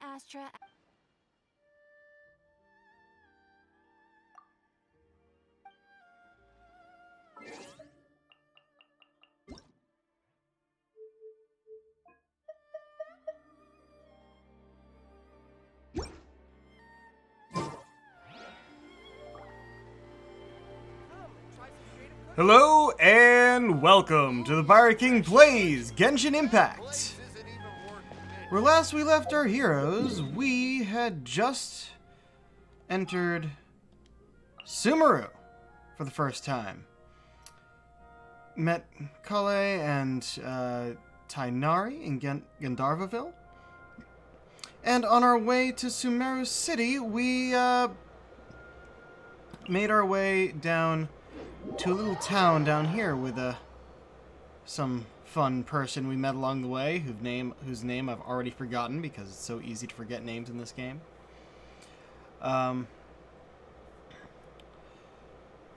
Astra. Hello and welcome to the Pirate King Plays Genshin Impact. Where last we left our heroes, we had just entered Sumeru for the first time. Met Kale and Tainari in Gandharvaville. And on our way to Sumeru City, we made our way down to a little town down here with some fun person we met along the way, whose name I've already forgotten because it's so easy to forget names in this game. If I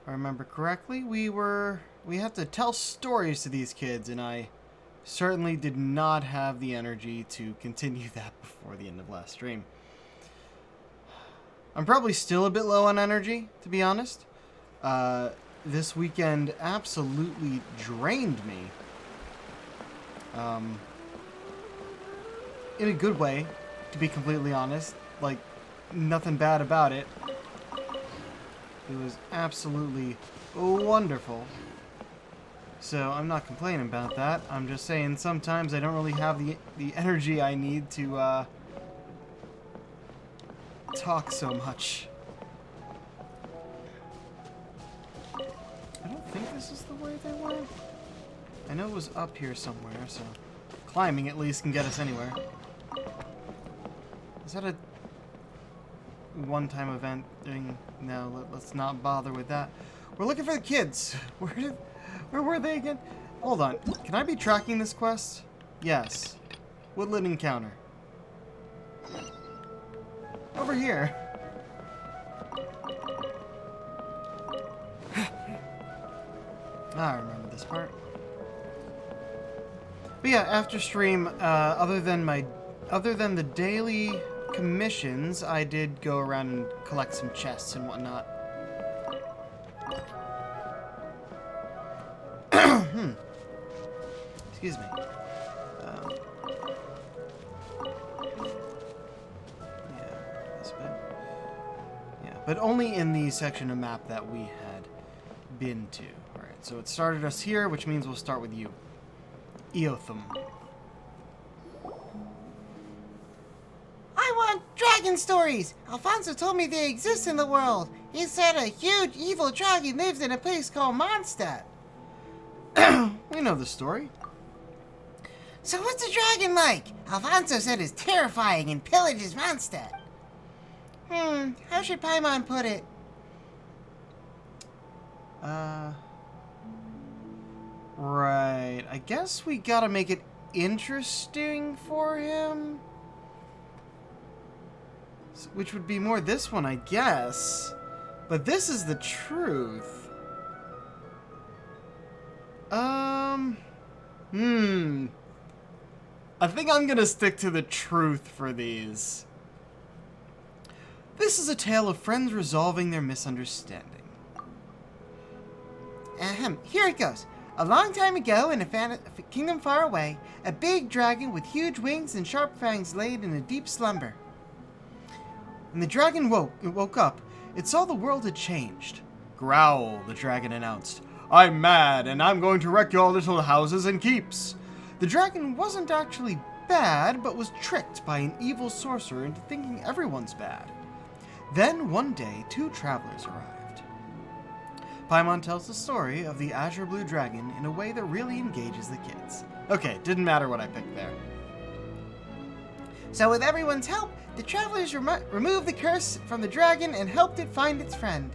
remember correctly, we had to tell stories to these kids, and I certainly did not have the energy to continue that before the end of last stream. I'm probably still a bit low on energy, to be honest. This weekend absolutely drained me. In a good way, to be completely honest. Like, nothing bad about it. It was absolutely wonderful. So, I'm not complaining about that. I'm just saying sometimes I don't really have the energy I need to, talk so much. I don't think this is the way they went. I know it was up here somewhere, so climbing at least can get us anywhere. Is that a one-time event thing? No, let's not bother with that. We're looking for the kids. Where were they again? Hold on. Can I be tracking this quest? Yes. Woodland Encounter. Over here. I remember this part. But yeah, after stream, other than the daily commissions, I did go around and collect some chests and whatnot. Excuse me. Yeah, this bit. Yeah, but only in the section of map that we had been to. Alright, so it started us here, which means we'll start with you. Eotham. I want dragon stories! Alfonso told me they exist in the world. He said a huge evil dragon lives in a place called Mondstadt. We know the story. So what's a dragon like? Alfonso said it's terrifying and pillages Mondstadt. How should Paimon put it? Right. I guess we gotta make it interesting for him. Which would be more this one, I guess. But this is the truth. I think I'm gonna stick to the truth for these. This is a tale of friends resolving their misunderstanding. Here it goes. A long time ago, in a kingdom far away, a big dragon with huge wings and sharp fangs laid in a deep slumber. When the dragon woke up, it saw the world had changed. Growl, the dragon announced. I'm mad, and I'm going to wreck your little houses and keeps. The dragon wasn't actually bad, but was tricked by an evil sorcerer into thinking everyone's bad. Then, one day, two travelers arrived. Paimon tells the story of the Azure Blue Dragon in a way that really engages the kids. Okay, didn't matter what I picked there. So with everyone's help, the travelers removed the curse from the dragon and helped it find its friend.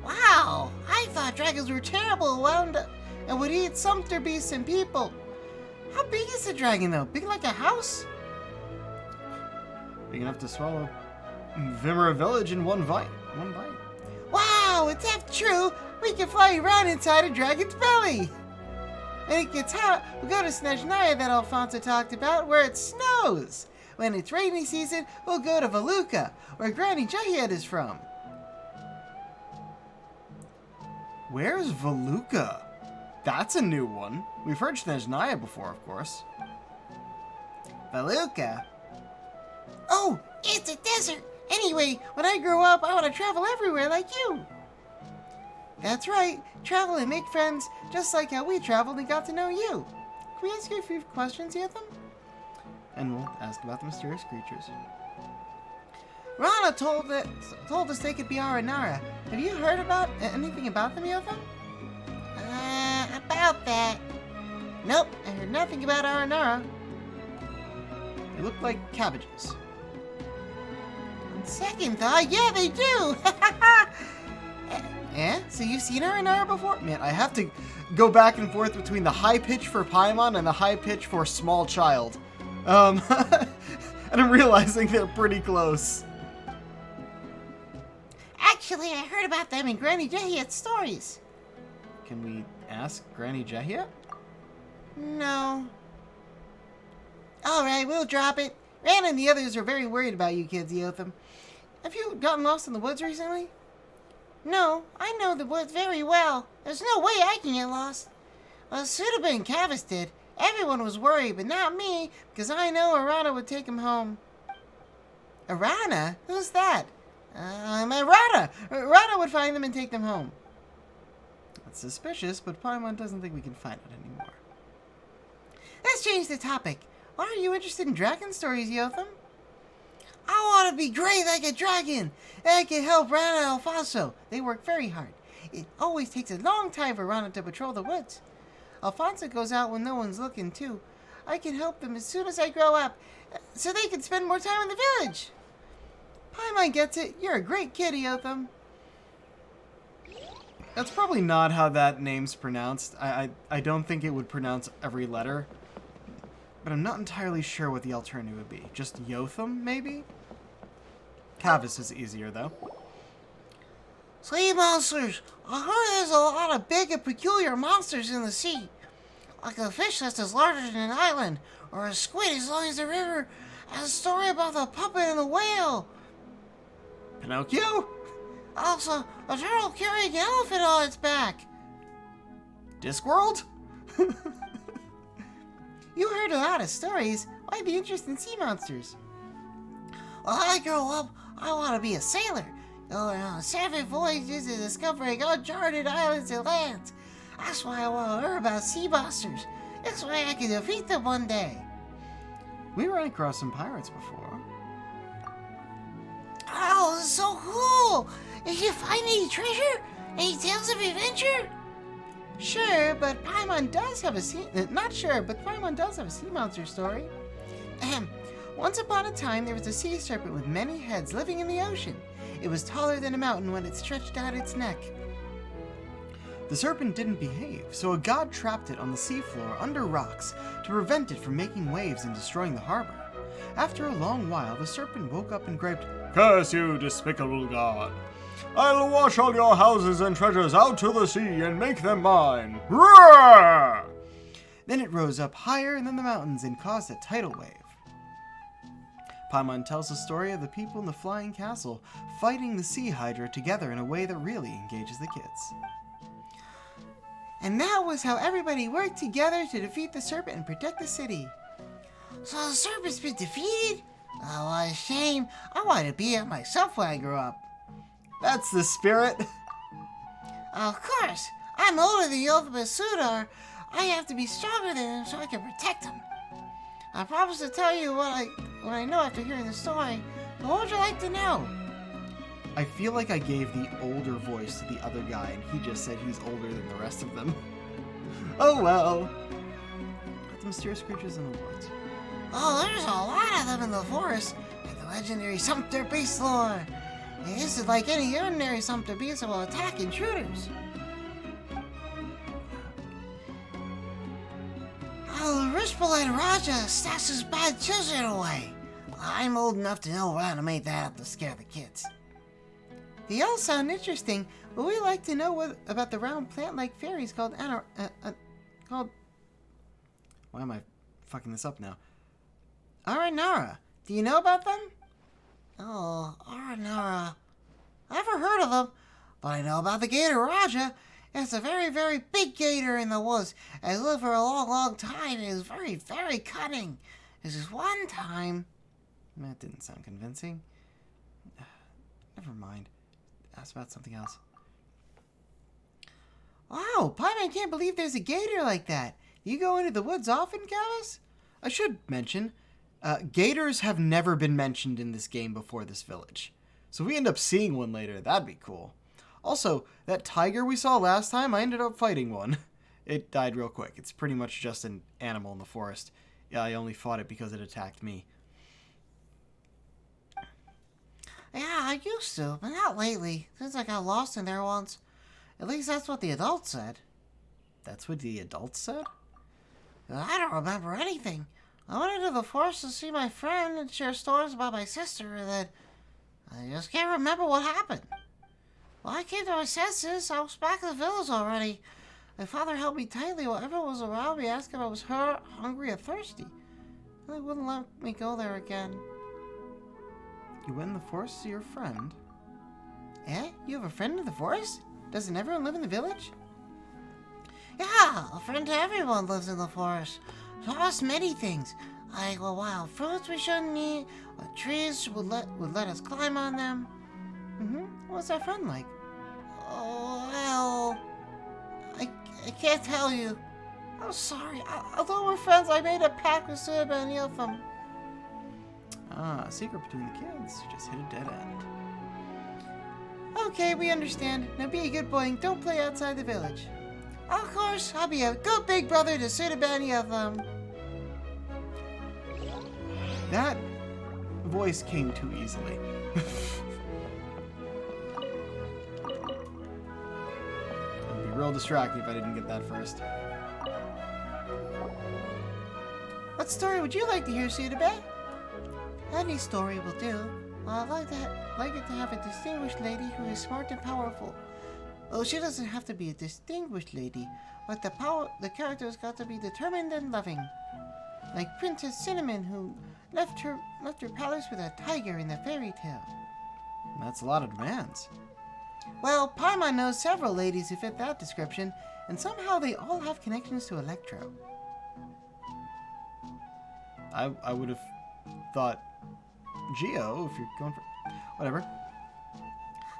Wow, I thought dragons were terrible and would eat sumpter beasts and people. How big is the dragon though? Big like a house? Big enough to swallow Vimera Village in one bite. Wow, if that's true, we can fly around inside a dragon's belly. And it gets hot, we'll go to Snezhnaya that Alfonso talked about, where it snows. When it's rainy season, we'll go to Valuka, where Granny Jughead is from. Where's Valuka? That's a new one. We've heard Snezhnaya before, of course. Valuka? Oh, it's a desert. Anyway, when I grow up, I want to travel everywhere like you. That's right. Travel and make friends, just like how we traveled and got to know you. Can we ask you a few questions, Yotham? And we'll ask about the mysterious creatures. Rana told us they could be Aranara. Have you heard about anything about them, Yotham? About that. Nope, I heard nothing about Aranara. They look like cabbages. On second thought, yeah, they do. Yeah? So you've seen Aranara before? Man, I have to go back and forth between the high pitch for Paimon and the high pitch for small child. And I'm realizing they're pretty close. Actually, I heard about them in Granny Jughead's stories. Can we ask Granny Jughead? No. Alright, we'll drop it. Ran and the others are very worried about you kids, Yotham. Have you gotten lost in the woods recently? No, I know the woods very well. There's no way I can get lost. Well, Suda and Kavis did. Everyone was worried, but not me, because I know Arana would take him home. Arana? Who's that? Arana! Arana would find them and take them home. That's suspicious, but Paimon doesn't think we can find it anymore. Let's change the topic. Why are you interested in dragon stories, Yotham? I want to be great like a dragon, and I can help Rana and Alfonso. They work very hard. It always takes a long time for Rana to patrol the woods. Alfonso goes out when no one's looking, too. I can help them as soon as I grow up, so they can spend more time in the village. Paimon gets it. You're a great kid, Yotham. That's probably not how that name's pronounced. I don't think it would pronounce every letter. But I'm not entirely sure what the alternative would be. Just Yotham, maybe? Kavis is easier, though. Sea monsters! I heard there's a lot of big and peculiar monsters in the sea. Like a fish that's as large as an island, or a squid as long as the river, and a story about the puppet and the whale. Pinocchio? Also, a turtle carrying an elephant on its back. Discworld? You heard a lot of stories. Why be interested in sea monsters? When I grow up, I want to be a sailor. Going on 7 voyages and discovering uncharted islands and lands. That's why I want to learn about sea monsters. This way I can defeat them one day. We ran across some pirates before. Oh, this is so cool! Did you find any treasure? Any tales of adventure? Sure, but Paimon does have a sea... not sure, but Paimon does have a sea monster story. Once upon a time, there was a sea serpent with many heads living in the ocean. It was taller than a mountain when it stretched out its neck. The serpent didn't behave, so a god trapped it on the seafloor under rocks to prevent it from making waves and destroying the harbor. After a long while, the serpent woke up and griped, "Curse you, despicable god! I'll wash all your houses and treasures out to the sea and make them mine! Roar!" Then it rose up higher than the mountains and caused a tidal wave. Paimon tells the story of the people in the flying castle fighting the sea hydra together in a way that really engages the kids. And that was how everybody worked together to defeat the serpent and protect the city. So the serpent's been defeated? Oh, what a shame. I want to be it myself when I grow up. That's the spirit. Of course. I'm older than the ultimate Sudar. I have to be stronger than him so I can protect him. I promise to tell you what I know after hearing the story. But what would you like to know? I feel like I gave the older voice to the other guy, and he just said he's older than the rest of them. Oh well. The mysterious creatures in the woods. Oh, there's a lot of them in the forest. Like the legendary Sumpter Beast lore. It isn't like any ordinary Sumpter Beast that will attack intruders. Oh, Rishpal and Raja stashes bad children away. I'm old enough to know Rana made that up to scare the kids. They all sound interesting, but we'd like to know about the round plant-like fairies called Why am I fucking this up now? Aranara. Do you know about them? Oh, Aranara. Never heard of them, but I know about the gator Raja. It's a very, very big gator in the woods. It lived for a long, long time. It is very, very cunning. This is one time. That didn't sound convincing. Never mind. Ask about something else. Wow, Paimon can't believe there's a gator like that. You go into the woods often, Gavus? I should mention, gators have never been mentioned in this game before this village. So if we end up seeing one later, that'd be cool. Also, that tiger we saw last time, I ended up fighting one. It died real quick. It's pretty much just an animal in the forest. Yeah, I only fought it because it attacked me. Yeah, I used to, but not lately, since I got lost in there once. At least that's what the adults said. That's what the adults said? I don't remember anything. I went into the forest to see my friend and share stories about my sister, and then I just can't remember what happened. Well, I came to my senses. I was back in the village already. My father held me tightly while everyone was around me, asking if I was hurt, hungry, or thirsty. And they wouldn't let me go there again. You went in the forest to see your friend? Eh? You have a friend in the forest? Doesn't everyone live in the village? Yeah, a friend to everyone lives in the forest. Taught us many things, like what wild fruits we shouldn't eat, what trees would let us climb on them. What's that friend like? Oh, well, I can't tell you. I'm sorry. Although we're friends, I made a pact with Suba and Iltham. Ah, a secret between the kids. You just hit a dead end. Okay, we understand. Now be a good boy and don't play outside the village. Of course, I'll be a good big brother to Sudabani of them. That voice came too easily. It'd be real distracting if I didn't get that first. What story would you like to hear, Sudabe? Any story will do. I'd like it to have a distinguished lady who is smart and powerful. Well, she doesn't have to be a distinguished lady, but the character's got to be determined and loving. Like Princess Cinnamon, who left her palace with a tiger in the fairy tale. That's a lot of demands. Well, Paimon knows several ladies who fit that description, and somehow they all have connections to Electro. I would have thought Geo, if you're going for... whatever.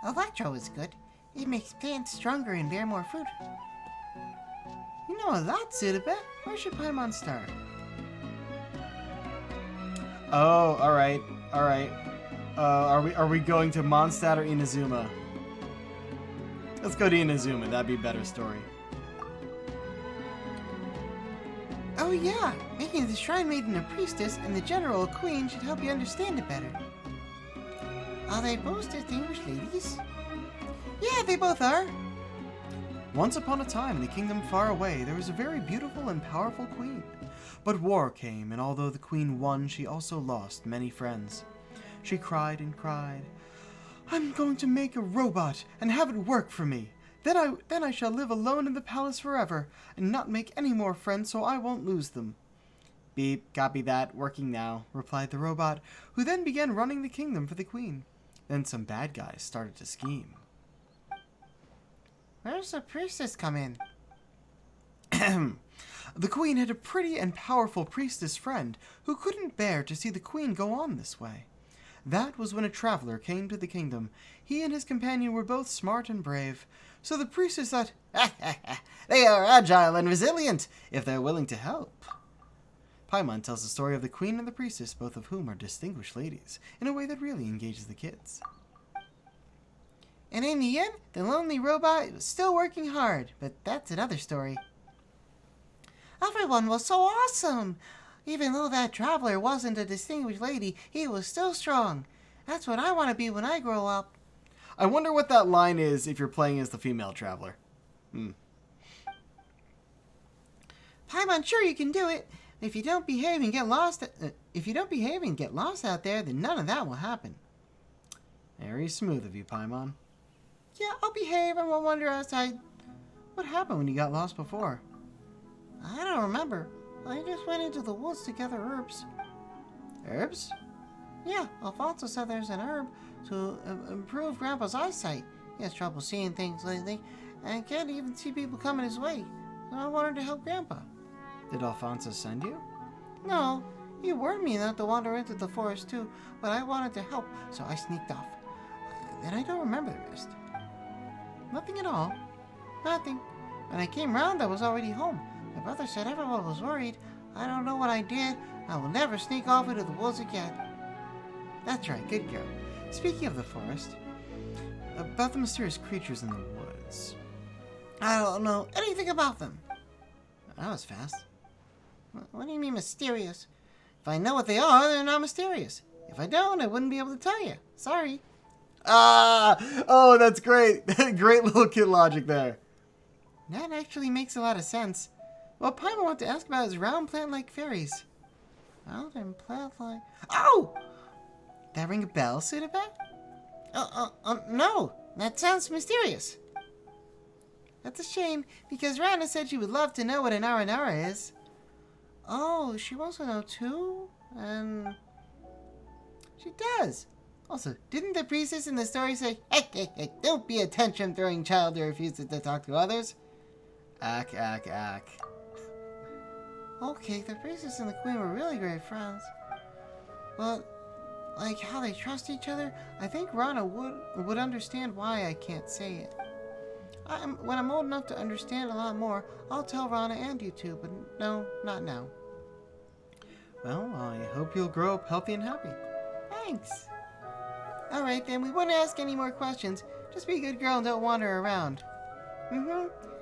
Electro is good. It makes plants stronger and bear more fruit. You know a lot, Sudabe. Where should Paimon start? Oh, alright. Alright. Are we going to Mondstadt or Inazuma? Let's go to Inazuma. That'd be a better story. Oh yeah, making the Shrine Maiden a priestess and the General a queen should help you understand it better. Are they both distinguished ladies? Yeah, they both are. Once upon a time in a kingdom far away, there was a very beautiful and powerful queen. But war came, and although the queen won, she also lost many friends. She cried and cried, "I'm going to make a robot and have it work for me. Then I shall live alone in the palace forever, and not make any more friends so I won't lose them." Beep, copy that, working now, replied the robot, who then began running the kingdom for the queen. Then some bad guys started to scheme. Where's the priestess come in? The queen had a pretty and powerful priestess friend who couldn't bear to see the queen go on this way. That was when a traveler came to the kingdom. He and his companion were both smart and brave, so the priestess thought, they are agile and resilient if they're willing to help. Paimon tells the story of the queen and the priestess, both of whom are distinguished ladies, in a way that really engages the kids. And in the end, the lonely robot was still working hard, but that's another story. Everyone was so awesome! Even though that traveler wasn't a distinguished lady, he was still strong. That's what I want to be when I grow up. I wonder what that line is if you're playing as the female traveler. Paimon, sure you can do it. If you don't behave and get lost, out there, then none of that will happen. Very smooth of you, Paimon. Yeah, I'll behave and won't wander outside. What happened when you got lost before? I don't remember. I just went into the woods to gather herbs. Herbs? Yeah, Alfonso said there's an herb to improve Grandpa's eyesight. He has trouble seeing things lately, and can't even see people coming his way. So I wanted to help Grandpa. Did Alfonso send you? No, he warned me not to wander into the forest too, but I wanted to help, so I sneaked off. Then I don't remember the rest. Nothing at all. Nothing. When I came round, I was already home. My brother said everyone was worried. I don't know what I did. I will never sneak off into the woods again. That's right, good girl. Speaking of the forest, about the mysterious creatures in the woods. I don't know anything about them. That was fast. What do you mean mysterious? If I know what they are, they're not mysterious. If I don't, I wouldn't be able to tell you. Sorry. Oh, that's great. Great little kid logic there. That actually makes a lot of sense. What Paimon wanted to ask about is round plant-like fairies. Round and plant-like... Oh! That ring a bell, Sudaba? No. That sounds mysterious. That's a shame, because Rana said she would love to know what an aranara is. Oh, she wants to know too? And... she does. Also, didn't the priestess in the story say, hey, don't be a tantrum-throwing child who refuses to talk to others? Ack. Okay, the priestess and the queen were really great friends. But, like how they trust each other, I think Rana would understand why I can't say it. When I'm old enough to understand a lot more, I'll tell Rana and you two, but no, not now. Well, I hope you'll grow up healthy and happy. Thanks. Alright then, we won't ask any more questions. Just be a good girl and don't wander around.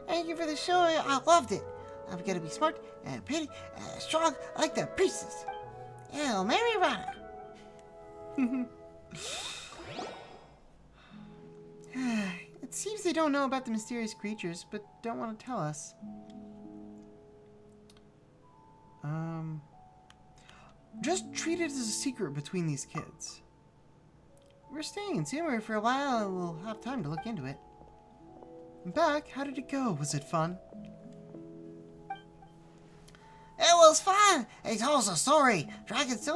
Thank you for the show, I loved it. I'm gonna be smart and pretty and strong like the priestess. Hail Mary Rana. It seems they don't know about the mysterious creatures, but don't want to tell us. Just treat it as a secret between these kids. We're staying in Sumeru for a while and we'll have time to look into it. Back, how did it go? Was it fun? It was fun! They told us a story. Dragons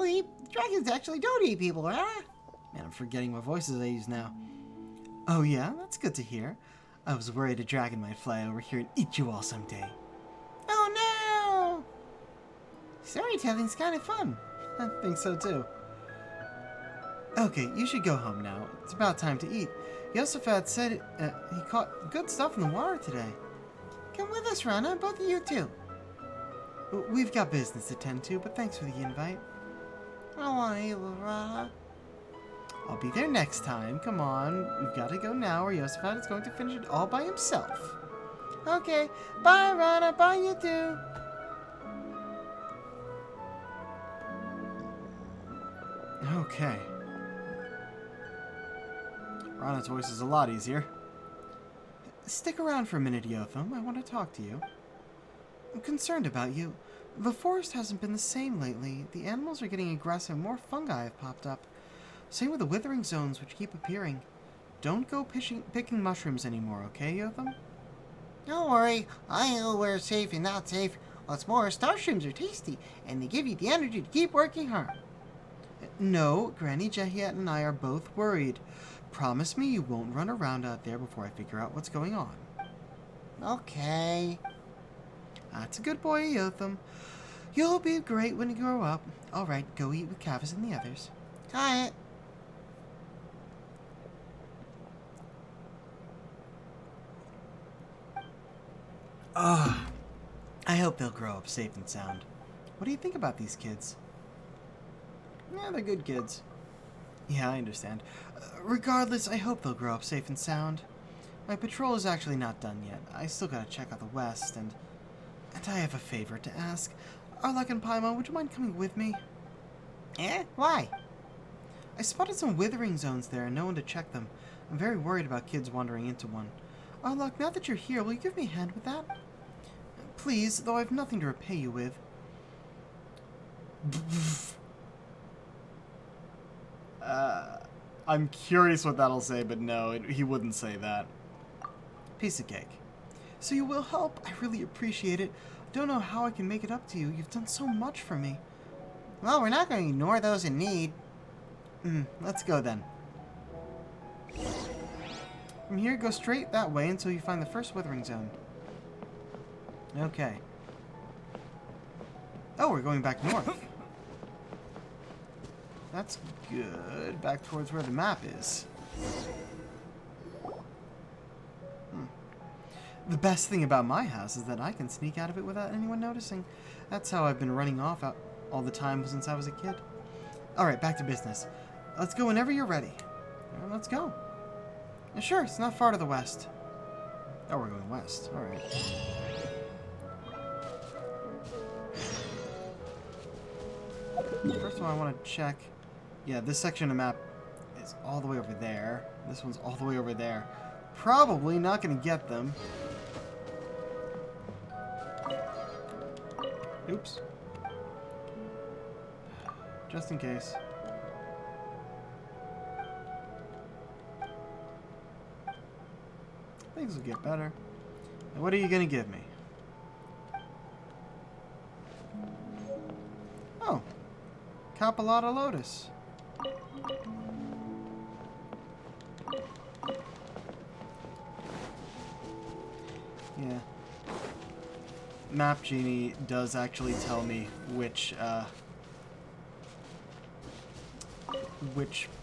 actually don't eat people, right? Man, I'm forgetting what voices I use now. Oh yeah? That's good to hear. I was worried a dragon might fly over here and eat you all someday. Oh no! Storytelling's kind of fun. I think so too. Okay, you should go home now. It's about time to eat. Yosafat said he caught good stuff in the water today. Come with us, Rana. Both of you too. We've got business to tend to, but thanks for the invite. I don't want to eat with Rana. I'll be there next time. Come on. We've got to go now or Yosafat is going to finish it all by himself. Okay. Bye, Rana. Bye, you too. Okay. Rana's voice is a lot easier. Stick around for a minute, Yotham. I want to talk to you. I'm concerned about you. The forest hasn't been the same lately. The animals are getting aggressive. More fungi have popped up. Same with the withering zones, which keep appearing. Don't go picking mushrooms anymore, okay, Yotham? Don't worry. I know where it's safe and not safe. What's more, starshrooms are tasty, and they give you the energy to keep working hard. No, Granny Jehiat and I are both worried. Promise me you won't run around out there before I figure out what's going on. Okay. That's a good boy, Yotham. You'll be great when you grow up. All right, go eat with Kavis and the others. Got it. I hope they'll grow up safe and sound. What do you think about these kids? Yeah, they're good kids. Yeah, I understand. Regardless, I hope they'll grow up safe and sound. My patrol is actually not done yet. I still gotta check out the west, and I have a favor to ask. Arlok and Paimon, would you mind coming with me? Why? I spotted some withering zones there and no one to check them. I'm very worried about kids wandering into one. Arlok, now that you're here, will you give me a hand with that? Please, though I have nothing to repay you with. I'm curious what that'll say, but no, he wouldn't say that. Piece of cake. So you will help? I really appreciate it. Don't know how I can make it up to you. You've done so much for me. Well, we're not going to ignore those in need. Let's go then. From here, go straight that way until you find the first withering zone. Okay. Oh, we're going back north. That's good. Back towards where the map is. The best thing about my house is that I can sneak out of it without anyone noticing. That's how I've been running off all the time since I was a kid. Alright, back to business. Let's go whenever you're ready. Let's go. Sure, it's not far to the west. Oh, we're going west. Alright. First of all, I want to check. Yeah, this section of the map is all the way over there. This one's all the way over there. Probably not going to get them. Oops. Just in case. Things will get better. Now, what are you going to give me? Oh. Capolata Lotus. Yeah. Map Genie does actually tell me which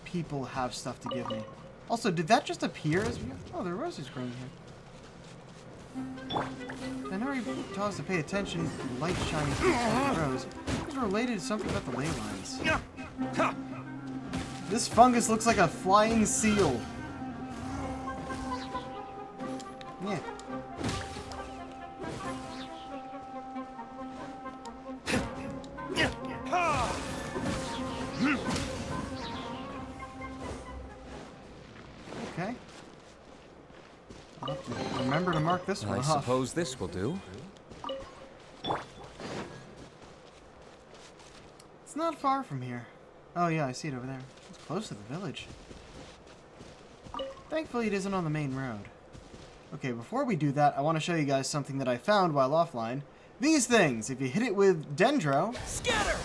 people have stuff to give me. Also, did that just appear as we... Oh, there are roses growing here. I know you taught us to pay attention to the light shining through the rose. It's related to something about the ley lines. This fungus looks like a flying seal. Yeah. Okay. I'll have to remember to mark this one off. I suppose this will do. It's not far from here. Oh yeah, I see it over there. It's close to the village. Thankfully it isn't on the main road. Okay, before we do that, I want to show you guys something that I found while offline. These things! If you hit it with Dendro... Scatter!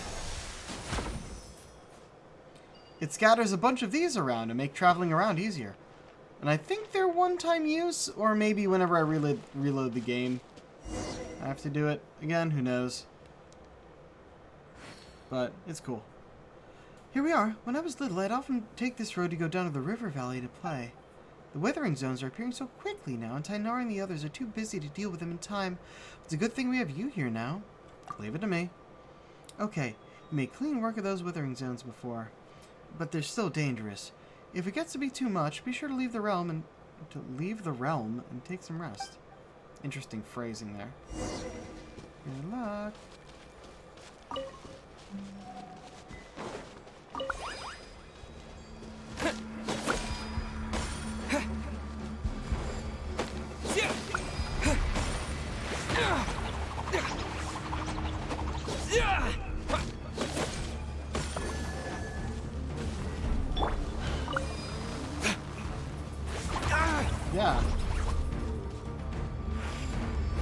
It scatters a bunch of these around to make traveling around easier. And I think they're one-time use, or maybe whenever I reload the game. I have to do it. Again, who knows. But it's cool. Here we are. When I was little, I'd often take this road to go down to the river valley to play. The weathering zones are appearing so quickly now, and Tainara and the others are too busy to deal with them in time. It's a good thing we have you here now. Leave it to me. Okay, you made clean work of those withering zones before, but they're still dangerous. If it gets to be too much, be sure to leave the realm and take some rest. Interesting phrasing there. Good luck. Yeah.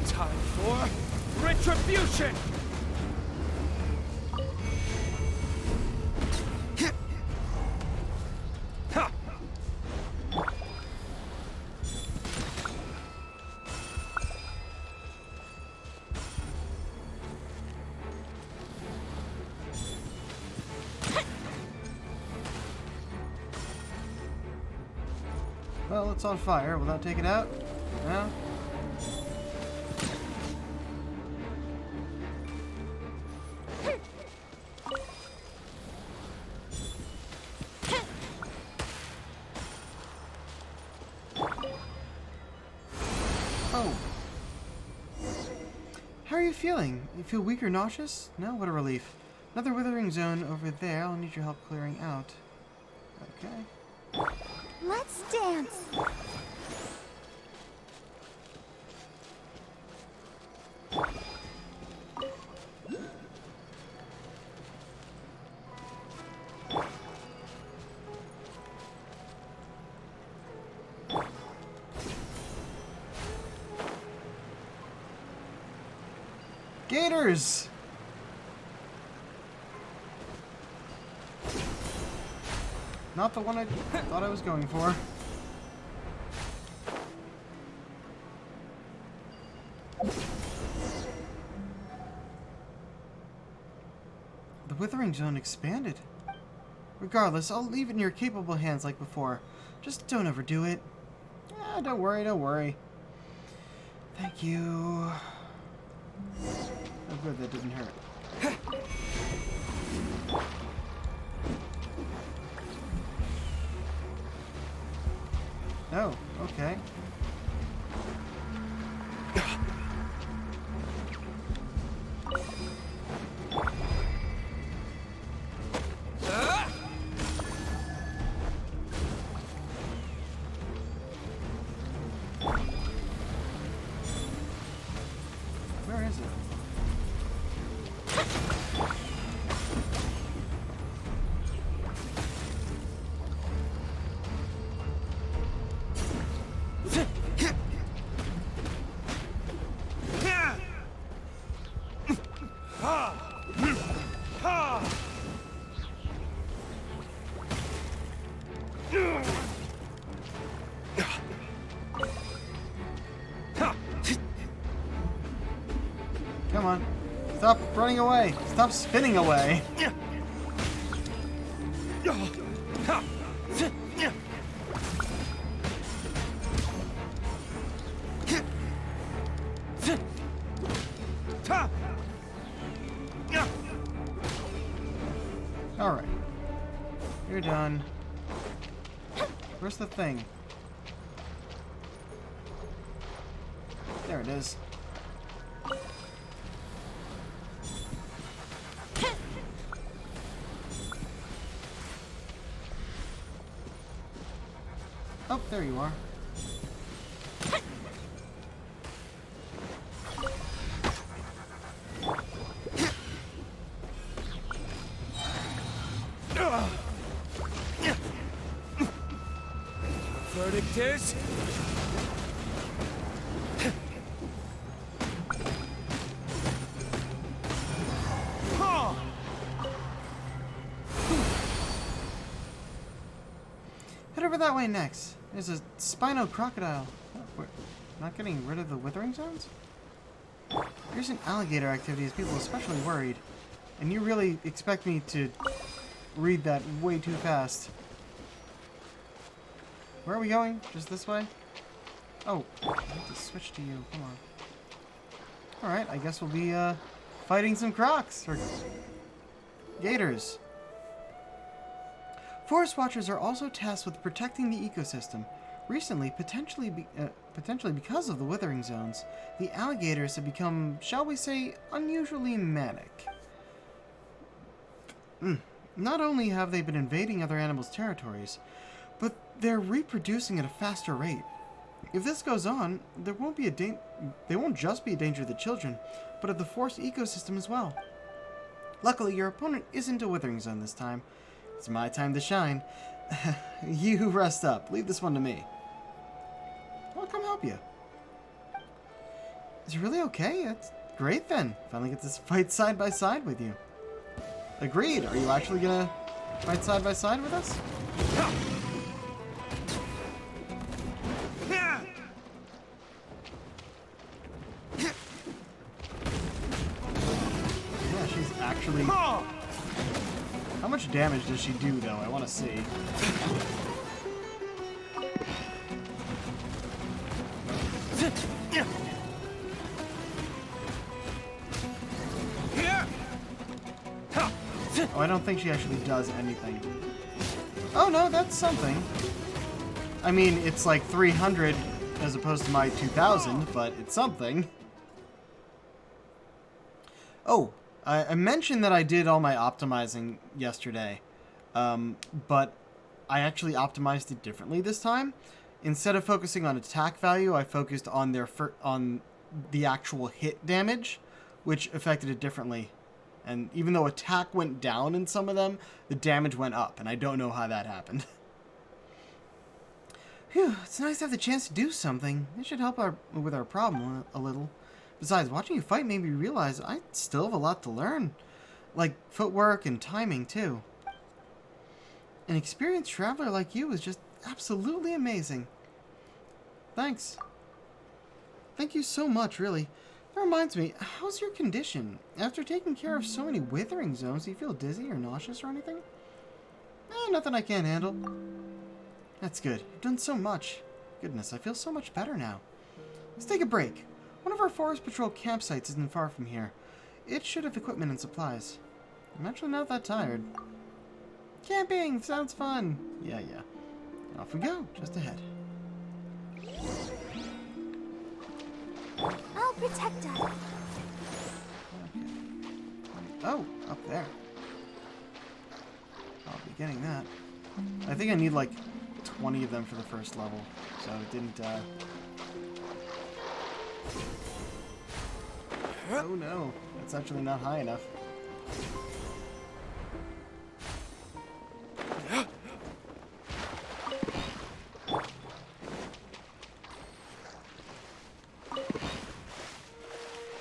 Time for retribution! Well, it's on fire. Will that take it out? No? Oh. How are you feeling? You feel weak or nauseous? No? What a relief. Another withering zone over there. I'll need your help clearing out. Okay. Let's dance. Gators! Not the one I thought I was going for. The Withering Zone expanded. Regardless, I'll leave it in your capable hands like before. Just don't overdo it. Don't worry, don't worry. Thank you. Oh good, that didn't hurt. Oh, okay. Where is it? Come on. Stop running away. Stop spinning away. Alright. You're done. Where's the thing? There it is. Oh, there you are. Verdict is... Head over that way next. There's a Spino crocodile. Oh, we're not getting rid of the Withering Zones? Recent alligator activity has people especially worried. And you really expect me to read that way too fast. Where are we going? Just this way? Oh, I have to switch to you. Come on. Alright, I guess we'll be fighting some crocs. Or gators. Forest Watchers are also tasked with protecting the ecosystem. Recently, potentially because of the Withering Zones, the alligators have become, shall we say, unusually manic. Not only have they been invading other animals' territories, but they're reproducing at a faster rate. If this goes on, they won't just be a danger to the children, but of the forest ecosystem as well. Luckily, your opponent isn't a Withering Zone this time. It's my time to shine. You rest up. Leave this one to me. I'll come help you. Is it really okay? That's great then. Finally get to fight side by side with you. Agreed. Are you actually gonna fight side by side with us? Yeah, she's actually... How much damage does she do, though? I want to see. Oh, I don't think she actually does anything. Oh, no, that's something. I mean, it's like 300 as opposed to my 2,000, but it's something. Oh, I mentioned that I did all my optimizing yesterday, but I actually optimized it differently this time. Instead of focusing on attack value, I focused on on the actual hit damage, which affected it differently. And even though attack went down in some of them, the damage went up, and I don't know how that happened. Phew, it's nice to have the chance to do something. It should help with our problem a little. Besides, watching you fight made me realize I still have a lot to learn. Like footwork and timing, too. An experienced traveler like you is just absolutely amazing. Thanks. Thank you so much, really. That reminds me, how's your condition? After taking care of so many withering zones, do you feel dizzy or nauseous or anything? Nothing I can't handle. That's good. You've done so much. Goodness, I feel so much better now. Let's take a break. One of our Forest Patrol campsites isn't far from here. It should have equipment and supplies. I'm actually not that tired. Camping! Sounds fun! Yeah. Off we go, just ahead. I'll protect us. Okay. Oh, up there. I'll be getting that. I think I need like 20 of them for the first level, so it didn't, Oh no, that's actually not high enough.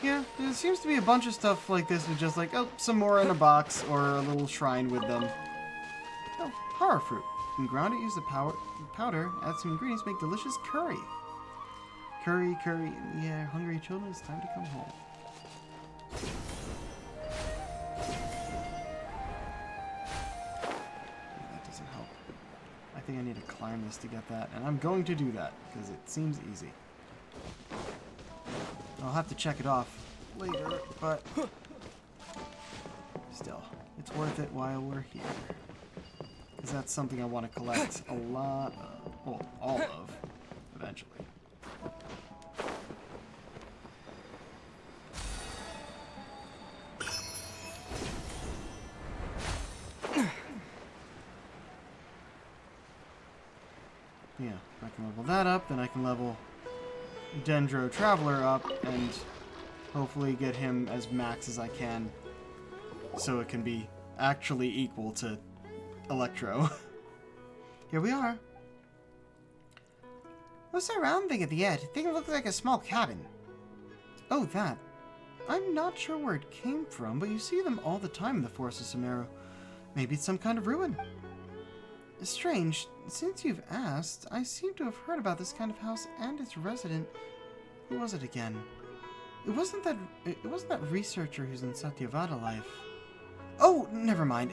Yeah, there seems to be a bunch of stuff like this with just like, oh, some more in a box or a little shrine with them. Oh, horror fruit. You can ground it, use the powder, add some ingredients, make delicious curry. Curry. Yeah, hungry children, it's time to come home. That doesn't help. I think I need to climb this to get that, and I'm going to do that, because it seems easy. I'll have to check it off later, but still, it's worth it while we're here. Because that's something I want to collect a lot of, well, all of, eventually. Yeah, I can level that up, then I can level Dendro Traveler up and hopefully get him as max as I can so it can be actually equal to Electro. Here we are. What's that round thing at the end? I think it looks like a small cabin. Oh, that. I'm not sure where it came from, but you see them all the time in the Forest of Subzeroes. Maybe it's some kind of ruin. Strange. Since you've asked, I seem to have heard about this kind of house and its resident. Who was it again? It wasn't that researcher who's in Satyavada life. Oh, never mind.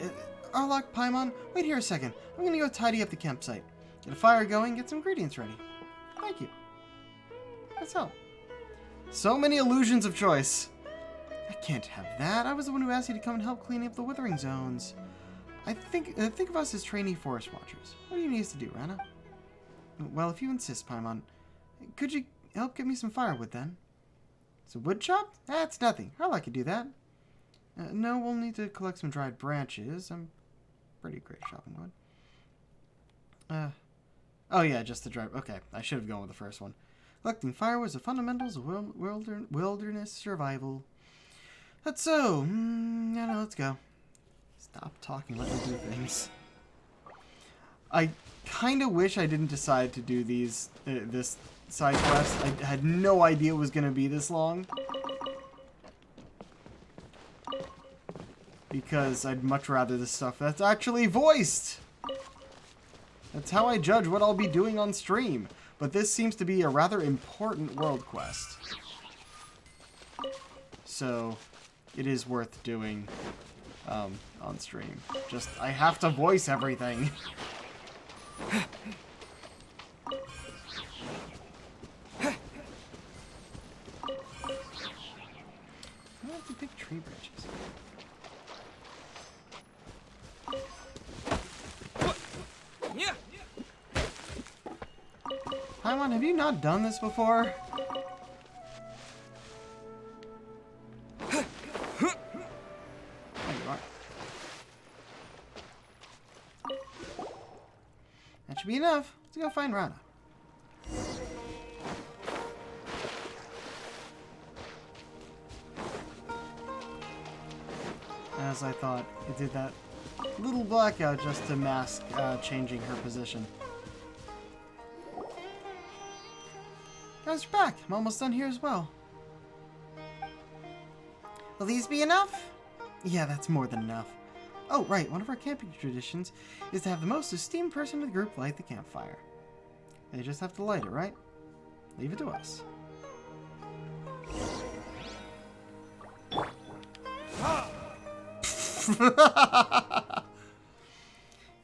Arlok, Paimon, wait here a second. I'm gonna go tidy up the campsite. Get a fire going, get some ingredients ready. Thank you. That's all. So many illusions of choice. I can't have that. I was the one who asked you to come and help clean up the withering zones. Think of us as trainee forest watchers. What do you need us to do, Rana? Well, if you insist, Paimon. Could you help get me some firewood, then? Some wood chop? That's nothing. Arlok could do that. No, we'll need to collect some dried branches. I'm pretty great chopping wood. Oh yeah, just the dry... Okay, I should have gone with the first one. Collecting firewood is the fundamentals of wilderness survival. That's so. Yeah, no, let's go. Stop talking, let me do things. I kind of wish I didn't decide to do these this side quest. I had no idea it was going to be this long. Because I'd much rather the stuff that's actually voiced. That's how I judge what I'll be doing on stream. But this seems to be a rather important world quest. So, it is worth doing on stream. Just, I have to voice everything. I have to pick tree branches. Paimon, have you not done this before? There you are. That should be enough. Let's go find Rana. As I thought, it did that little blackout just to mask changing her position. Guys, you're back. I'm almost done here as well. Will these be enough? Yeah, that's more than enough. Oh, right, one of our camping traditions is to have the most esteemed person in the group light the campfire. They just have to light it, right? Leave it to us.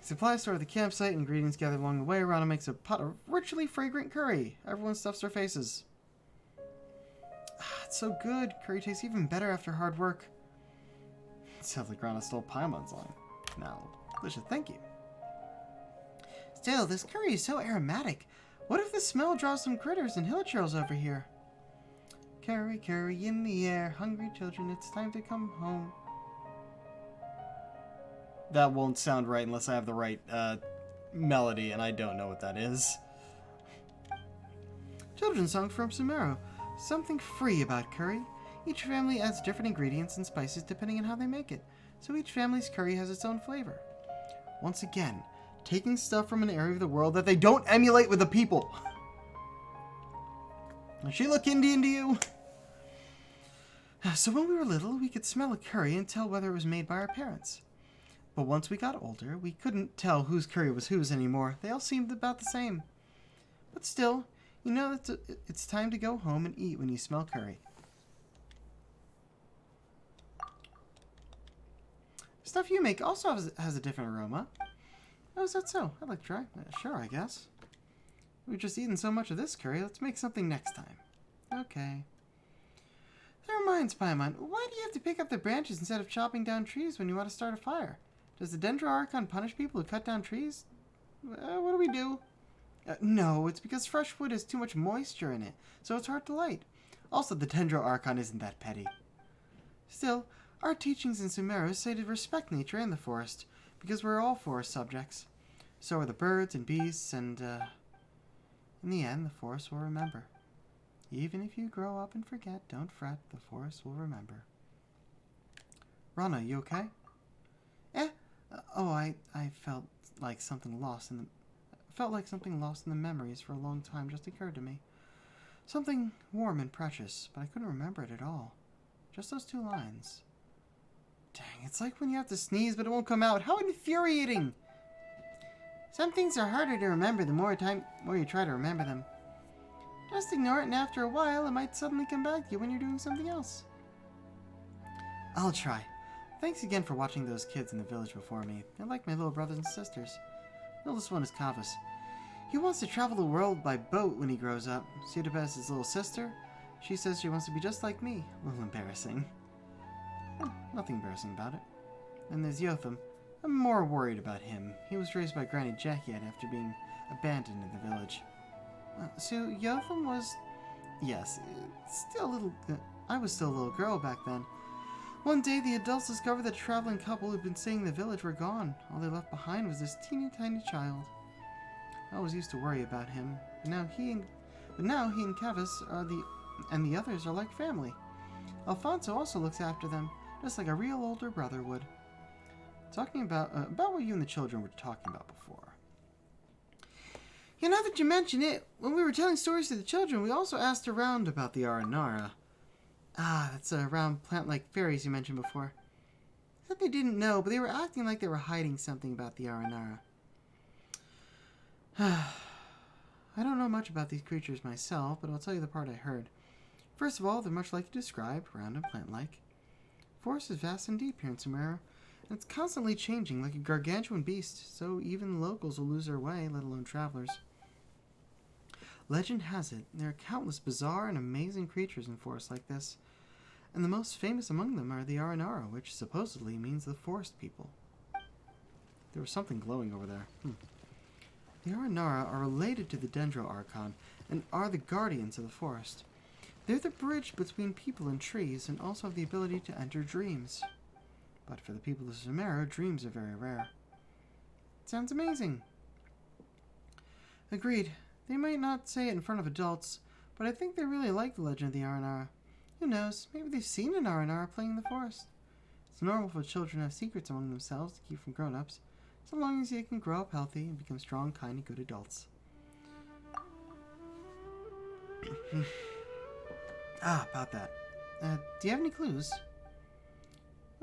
Supply store at the campsite, ingredients gathered along the way. Rana makes a pot of richly fragrant curry. Everyone stuffs their faces. It's so good. Curry tastes even better after hard work. It sounds like Rana stole Paimon's line. Now, delicious, thank you. Still, this curry is so aromatic. What if the smell draws some critters and hilichurls over here? Curry, curry in the air. Hungry children, it's time to come home. That won't sound right unless I have the right melody, and I don't know what that is. Children's song from Sumeru. Something free about curry. Each family adds different ingredients and spices depending on how they make it, so each family's curry has its own flavor. Once again, taking stuff from an area of the world that they don't emulate with the people. Does she look Indian to you? So when we were little, we could smell a curry and tell whether it was made by our parents. But once we got older, we couldn't tell whose curry was whose anymore. They all seemed about the same. But still, you know it's time to go home and eat when you smell curry. Stuff you make also has a different aroma. Oh, is that so? I'd like to try. Sure, I guess. We've just eaten so much of this curry. Let's make something next time. Okay. That reminds Paimon, why do you have to pick up the branches instead of chopping down trees when you want to start a fire? Does the Dendro Archon punish people who cut down trees? What do we do? No, it's because fresh wood has too much moisture in it, so it's hard to light. Also, the Dendro Archon isn't that petty. Still, our teachings in Sumeru say to respect nature and the forest, because we're all forest subjects. So are the birds and beasts, and, in the end, the forest will remember. Even if you grow up and forget, don't fret, the forest will remember. Rana, you okay? I felt like something lost in the memories for a long time just occurred to me. Something warm and precious, but I couldn't remember it at all. Just those 2 lines. Dang, it's like when you have to sneeze but it won't come out. How infuriating! Some things are harder to remember the more you try to remember them. Just ignore it, and after a while, it might suddenly come back to you when you're doing something else. I'll try. Thanks again for watching those kids in the village before me. They're like my little brothers and sisters. The oldest one is Kavas. He wants to travel the world by boat when he grows up. Sudaba is his little sister. She says she wants to be just like me. A little embarrassing. Nothing embarrassing about it. And there's Yotham. I'm more worried about him. He was raised by Granny Jackiet after being abandoned in the village. So Yotham was... Yes, still a little... I was still a little girl back then. One day, the adults discovered that a traveling couple who'd been staying in the village were gone. All they left behind was this teeny tiny child. I always used to worry about him. But now he and Kavas and the others are like family. Alfonso also looks after them, just like a real older brother would. Talking about what you and the children were talking about before. Yeah, now that you mention it, when we were telling stories to the children, we also asked around about the Aranara. That's a round plant-like fairies you mentioned before. I thought they didn't know, but they were acting like they were hiding something about the Aranara. I don't know much about these creatures myself, but I'll tell you the part I heard. First of all, they're much like you described, round and plant-like. Forest is vast and deep here in Sumeru, and it's constantly changing like a gargantuan beast, so even locals will lose their way, let alone travelers. Legend has it, there are countless bizarre and amazing creatures in forests like this, and the most famous among them are the Aranara, which supposedly means the forest people. There was something glowing over there. The Aranara are related to the Dendro Archon, and are the guardians of the forest. They're the bridge between people and trees, and also have the ability to enter dreams. But for the people of Sumeru, dreams are very rare. Sounds amazing. Agreed. They might not say it in front of adults, but I think they really like the legend of the Aranara. Who knows, maybe they've seen an Aranara playing in the forest. It's normal for children to have secrets among themselves to keep from grown-ups, so long as they can grow up healthy and become strong, kind, and good adults. About that. Do you have any clues?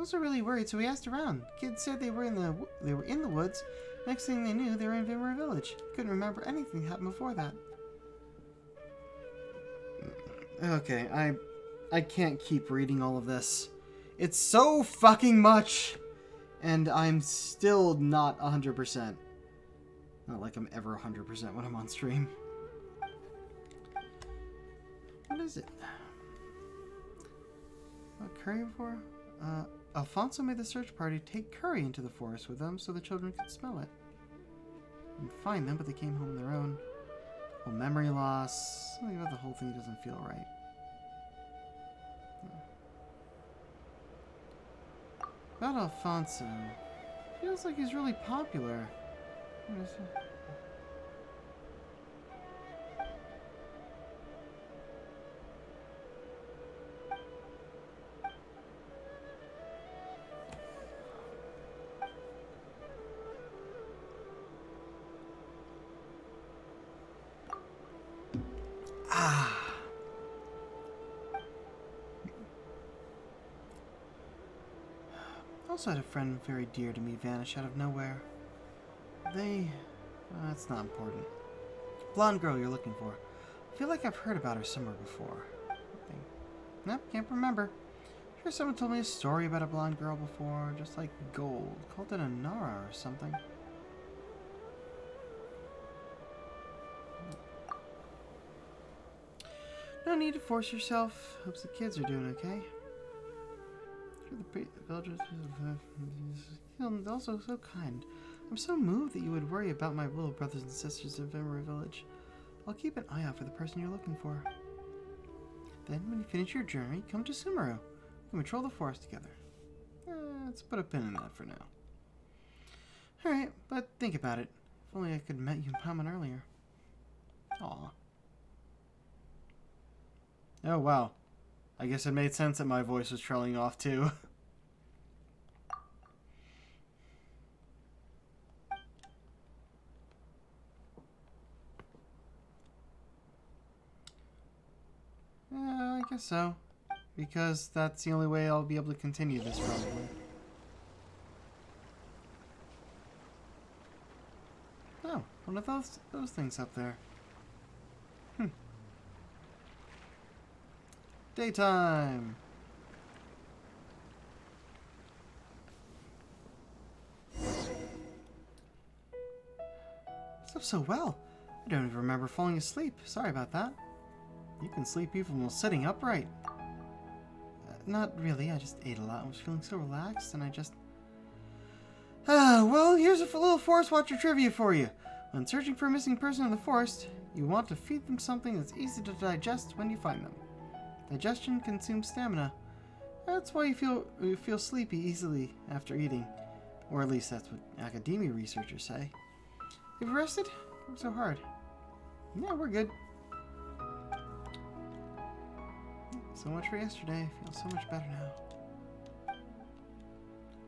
was really worried, so we asked around. Kids said they were in the woods. Next thing they knew, they were in Vimmer Village. Couldn't remember anything that happened before that. Okay, I can't keep reading all of this. It's so fucking much, and I'm still not 100%. Not like I'm ever 100% when I'm on stream. What is it? Curry before? Alfonso made the search party take curry into the forest with them so the children could smell it. And find them, but they came home on their own. Well, memory loss. Something about the whole thing doesn't feel right. About Alfonso. Feels like he's really popular. What is it? I also had a friend very dear to me vanish out of nowhere. That's not important. Blonde girl you're looking for. I feel like I've heard about her somewhere before. Nope, can't remember. Sure someone told me a story about a blonde girl before, just like gold. Called it a Nara or something. No need to force yourself. Hopes the kids are doing okay. The villagers also so kind. I'm so moved that you would worry about my little brothers and sisters of Emery Village. I'll keep an eye out for the person you're looking for. Then, when you finish your journey, come to Sumeru. We can patrol the forest together. Let's put a pin in that for now. Alright, but think about it. If only I could have met you in Paimon earlier. Aw. Oh, wow. I guess it made sense that my voice was trailing off, too. I guess so. Because that's the only way I'll be able to continue this, probably. Oh, one of those things up there. Daytime! Slept so well. I don't even remember falling asleep. Sorry about that. You can sleep even while sitting upright. Not really. I just ate a lot. I was feeling so relaxed, and I just... well, here's a little Forest Watcher trivia for you. When searching for a missing person in the forest, you want to feed them something that's easy to digest when you find them. Digestion consumes stamina. That's why you feel sleepy easily after eating. Or at least that's what academia researchers say. Have you rested? Worked so hard. Yeah, we're good. So much for yesterday. I feel so much better now.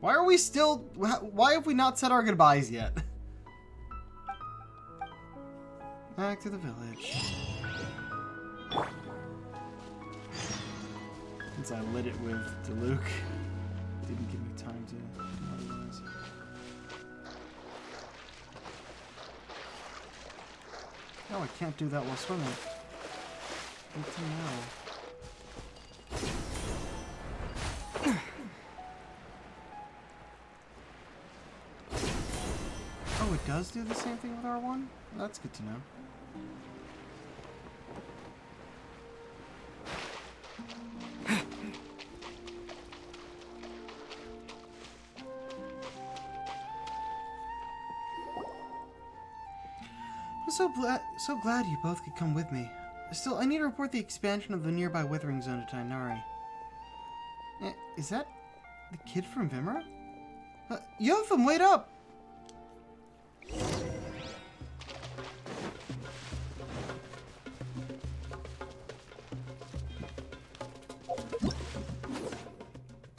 Why are we still... Why have we not said our goodbyes yet? Back to the village. Since I lit it with Diluc, didn't give me time to do otherwise. Oh, I can't do that while swimming. Good to know. Oh, it does do the same thing with R1? That's good to know. I'm so glad you both could come with me. Still, I need to report the expansion of the nearby Withering Zone to Tainari. Is that the kid from Vimera? Yotham, wait up!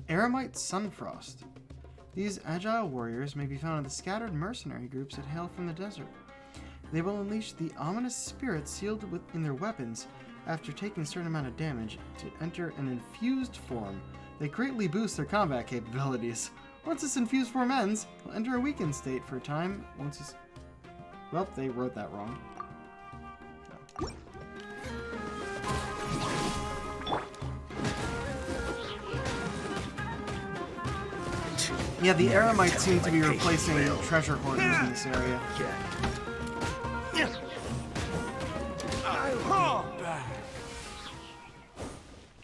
Aramite Sunfrost. These agile warriors may be found in the scattered mercenary groups that hail from the desert. They will unleash the ominous spirit sealed within their weapons after taking a certain amount of damage to enter an infused form They greatly boost their combat capabilities. Once this infused form ends, it'll enter a weakened state for a time. Once it's... Well, they wrote that wrong. Yeah, the era might seem to be replacing treasure hoarders in this area.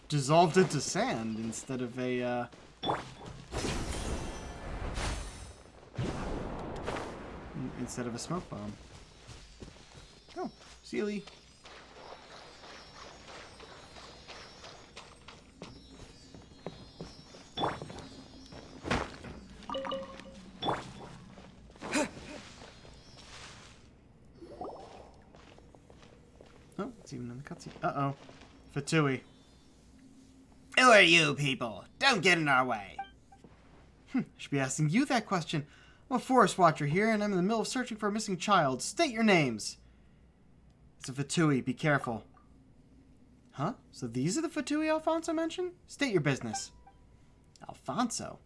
Dissolved into sand instead of a, instead of a smoke bomb. Oh, Sealy. Oh, it's even in the cutscene. Uh-oh. Fatui. Who are you people? Don't get in our way. I should be asking you that question. I'm a forest watcher here, and I'm in the middle of searching for a missing child. State your names. It's a Fatui. Be careful. Huh? So these are the Fatui Alfonso mentioned? State your business. Alfonso?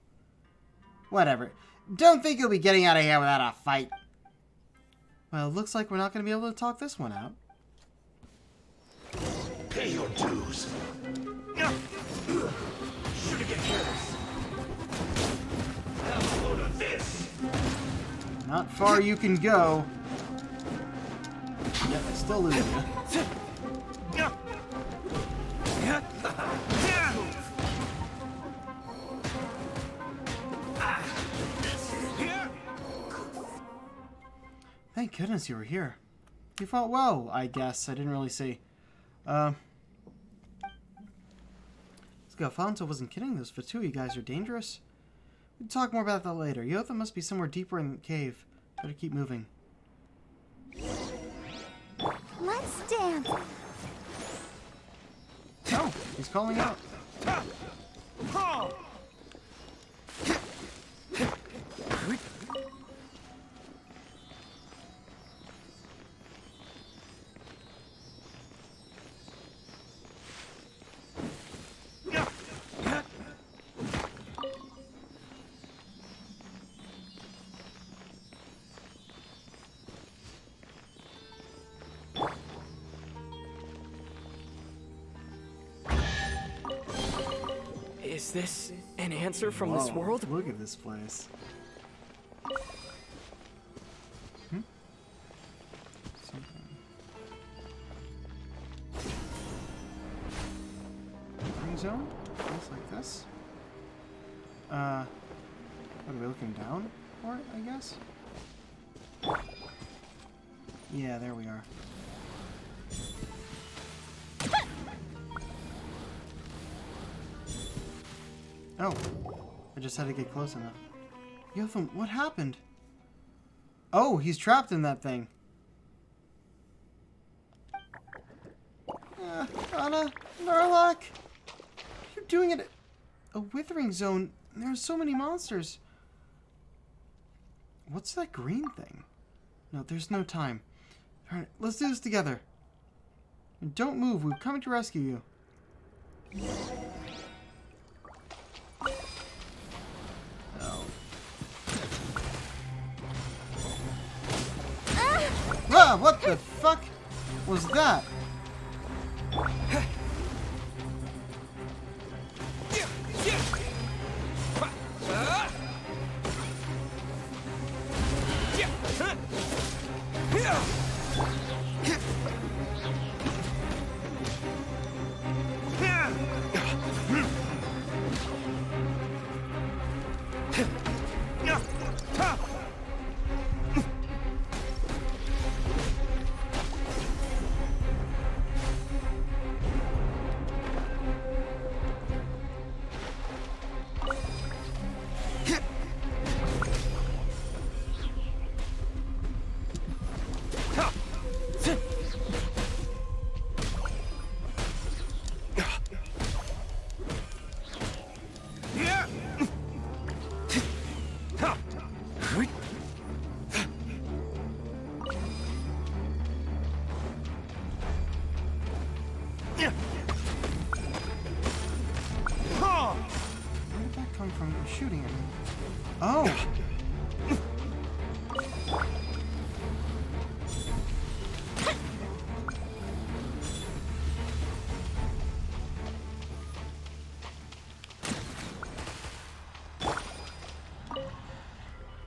Whatever. Don't think you'll be getting out of here without a fight. Well, it looks like we're not going to be able to talk this one out. Pay your dues. Should get careless. Have a load of this. Not far you can go. Yep, I still lose you. Thank goodness you were here. You fought well, I guess. I didn't really see. Alfonso wasn't kidding. Those Fatui guys are dangerous. We'll talk more about that later. Yotha must be somewhere deeper in the cave. Better keep moving. Let's dance. Oh, he's calling out. Is this an answer from this Whoa, world? Look at this place. Something. Ring zone? Looks like this. What are we looking down for it, I guess? Yeah, there we are. Oh, I just had to get close enough. Yotham, what happened? Oh, he's trapped in that thing. Anna, Narlock, you're doing it. A withering zone. There are so many monsters. What's that green thing? No, there's no time. All right, let's do this together. And don't move. We're coming to rescue you. Ah, what the fuck was that?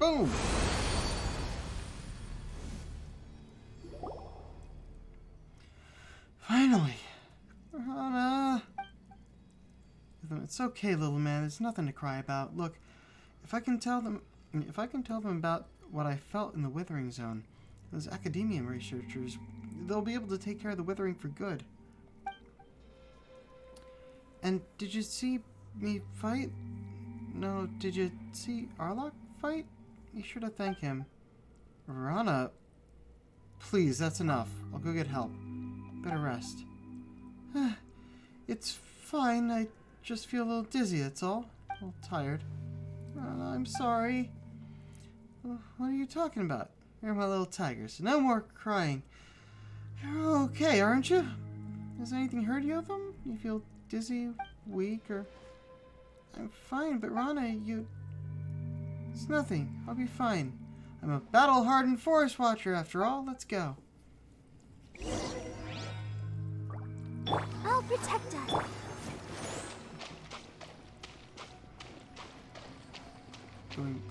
Boom! Finally! Rana! It's okay, little man. There's nothing to cry about. Look, if I can tell them about what I felt in the Withering Zone, those academia researchers, they'll be able to take care of the Withering for good. And did you see me fight? No, did you see Arlok fight? You sure to thank him. Rana, please, that's enough. I'll go get help. Better rest. It's fine. I just feel a little dizzy, that's all. A little tired. I'm sorry. What are you talking about? You're my little tigers. No more crying. You're okay, aren't you? Has anything hurt you of them? You feel dizzy, weak, or... I'm fine, but Rana, It's nothing. I'll be fine. I'm a battle-hardened forest watcher, after all. Let's go. I'll protect us.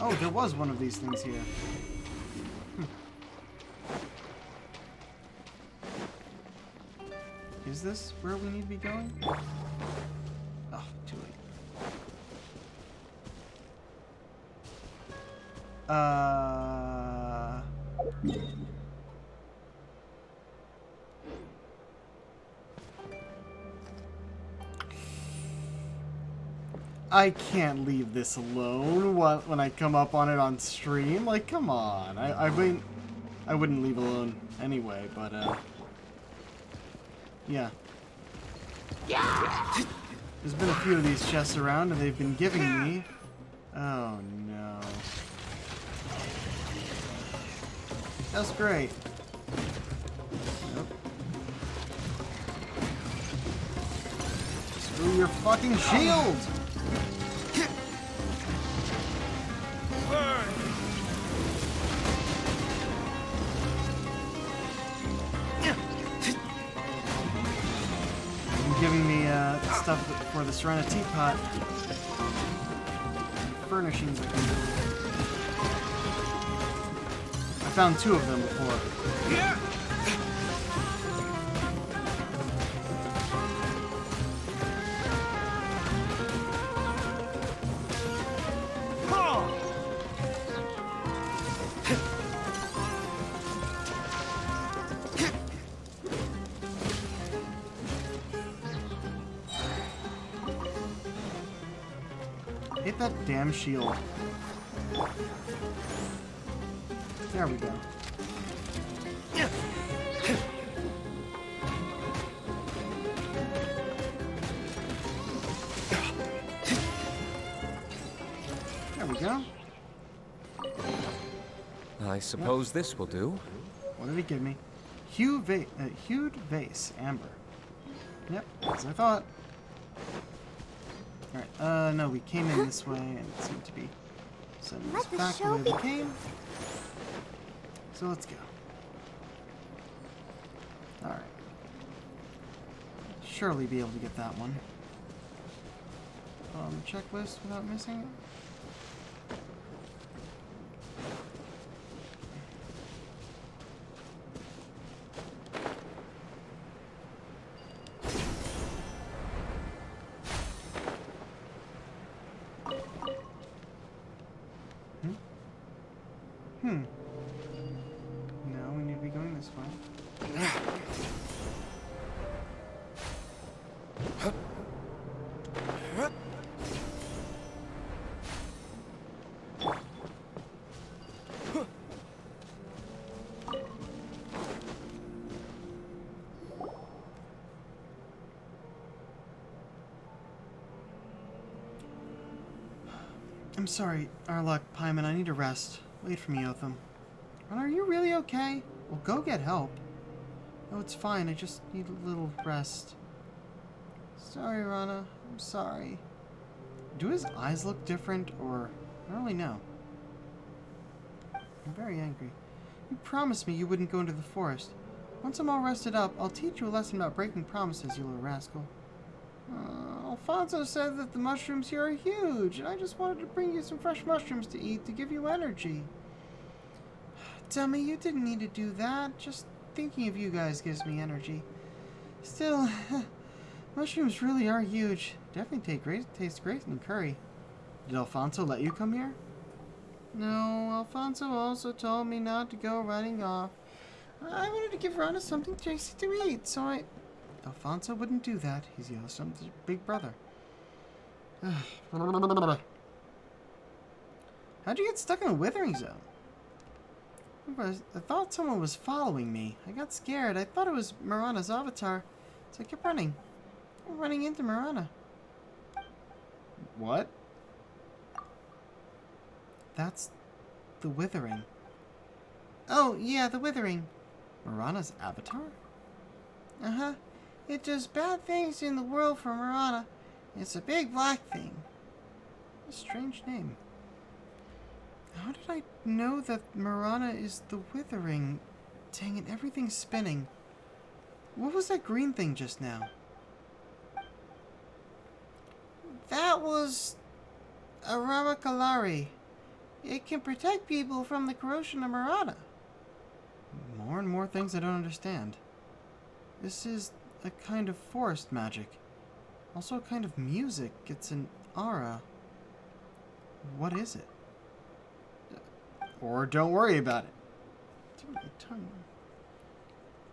Oh, there was one of these things here. Is this where we need to be going? Oh, too late. I can't leave this alone when I come up on it on stream. Like, come on. I mean, I wouldn't leave alone anyway, but, yeah. There's been a few of these chests around, and they've been giving me... Oh, no. That's great. Nope. Screw your fucking shield! Giving me stuff for the Serena teapot. Furnishings. I found 2 of them before. Hit that damn shield. There we go. There we go. I suppose this will do. What did he give me? Hued vase, amber. Yep, as I thought. Alright, no, we came in this way and it seemed to be sending us back the way we came. So let's go. Alright. Surely be able to get that one. Checklist without missing it. No, we need to be going this way. I'm sorry, Arlok, Paimon, I need to rest. Wait for me, Otham. Are you really okay? Well, go get help. Oh, it's fine. I just need a little rest. Sorry, Rana. I'm sorry. Do his eyes look different, or... I don't really know. I'm very angry. You promised me you wouldn't go into the forest. Once I'm all rested up, I'll teach you a lesson about breaking promises, you little rascal. I'll Alfonso said that the mushrooms here are huge, and I just wanted to bring you some fresh mushrooms to eat to give you energy. Dummy, you didn't need to do that. Just thinking of you guys gives me energy. Still, mushrooms really are huge. Definitely taste great in curry. Did Alfonso let you come here? No, Alfonso also told me not to go running off. I wanted to give Rana something tasty to eat, so Alfonso wouldn't do that. He's Yellowstone's big brother. How'd you get stuck in a withering zone? I thought someone was following me. I got scared. I thought it was Marana's avatar, so I kept running. I'm running into Marana. What? That's the withering. Oh, yeah, the withering. Marana's avatar? Uh-huh. It does bad things in the world for Marana. It's a big black thing. A strange name. How did I know that Marana is the withering? Dang it, everything's spinning. What was that green thing just now? That was a Ramakalari. It can protect people from the corrosion of Marana. More and more things I don't understand. This is a kind of forest magic. Also a kind of music. It's an aura. What is it? Or don't worry about it. Dude, my tongue.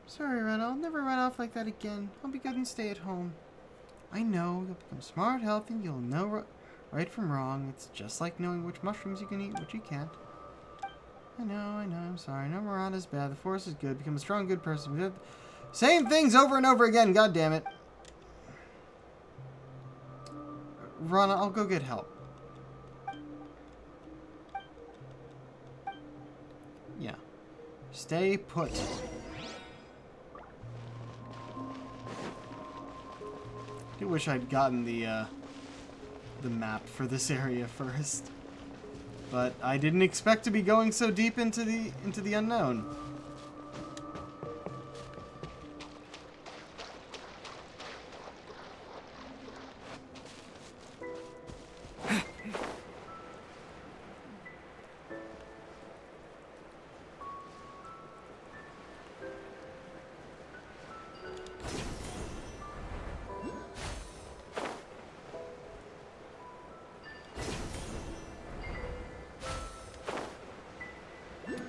Sorry, Ren. I'll never run off like that again. I'll be good and stay at home. I know. You'll become smart, healthy, and you'll know right from wrong. It's just like knowing which mushrooms you can eat and which you can't. I know. I'm sorry. No, Marana's bad. The forest is good. Become a strong, good person. We did same things over and over again. God damn it. Rana, I'll go get help. Yeah. Stay put. I do wish I'd gotten the map for this area first. But I didn't expect to be going so deep into the unknown.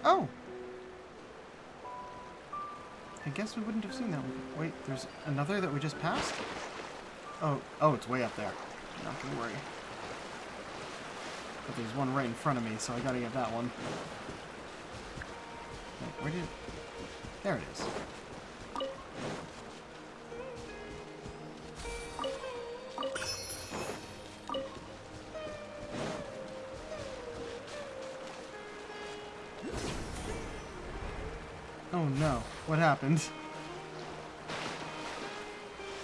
Oh! I guess we wouldn't have seen that one. Wait, there's another that we just passed? Oh, it's way up there. Not gonna worry. But there's one right in front of me, so I gotta get that one. Wait, where did it... There it is. Oh no, what happened?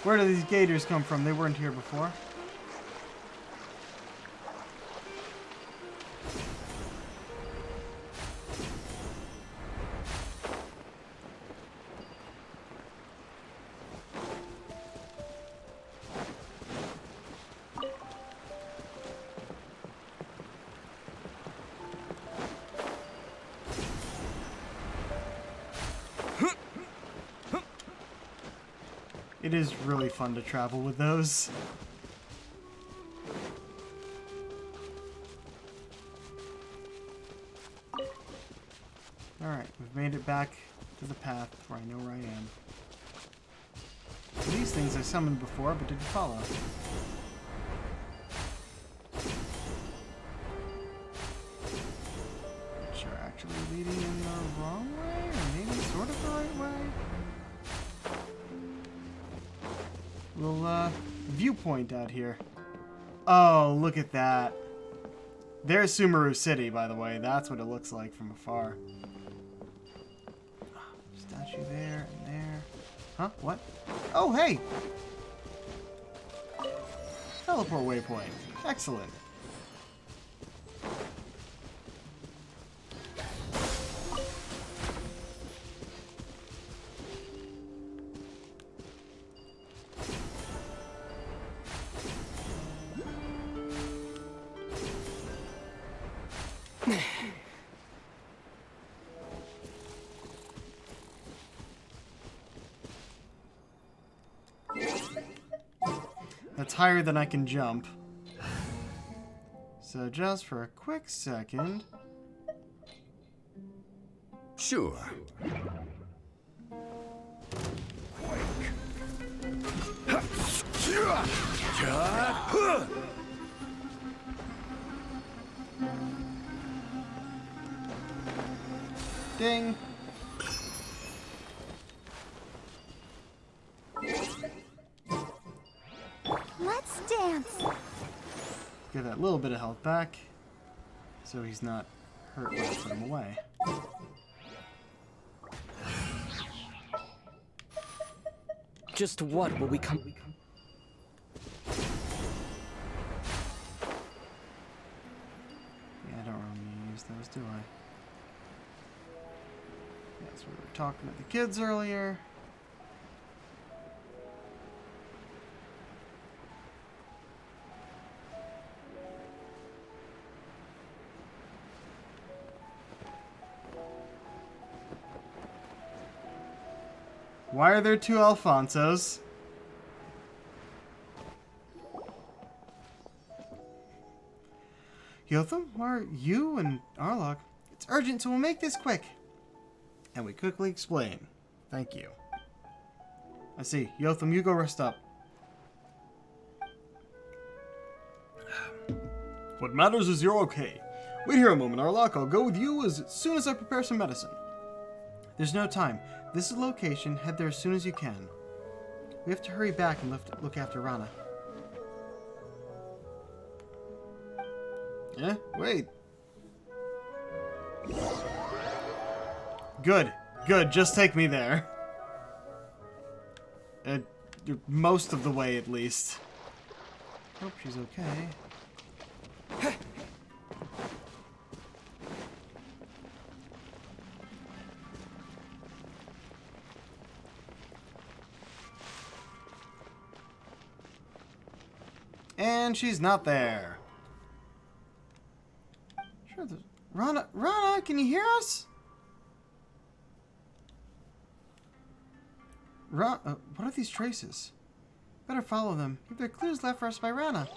Where do these gators come from? They weren't here before. It is really fun to travel with those. Alright, we've made it back to the path where I know where I am. These things I summoned before but didn't follow. Which are actually leading in the wrong way, or maybe sort of the right way? Little viewpoint out here. Oh, look at that. There's Sumeru City, by the way. That's what it looks like from afar. Statue there and there. Huh? What? Oh, hey! Teleport waypoint. Excellent. That's higher than I can jump. So just for a quick second. Sure. Ding. Let's dance. Get that little bit of health back, so he's not hurt when I put him away. Just what will we come? Yeah, I don't really use those, do I? Yes, we were talking to the kids earlier. Why are there two Alfonsos? Yotham, why are you and Arlok? It's urgent, so we'll make this quick. And we quickly explain. Thank you. I see. Yotham, you go rest up. What matters is you're okay. Wait here a moment, Arlok. I'll go with you as soon as I prepare some medicine. There's no time. This is the location. Head there as soon as you can. We have to hurry back and look after Rana. Yeah? Wait. Good. Good. Just take me there. Most of the way, at least. Hope she's okay. And she's not there. Sure, Rana, can you hear us? What are these traces? Better follow them. If there are clues left for us by Rana.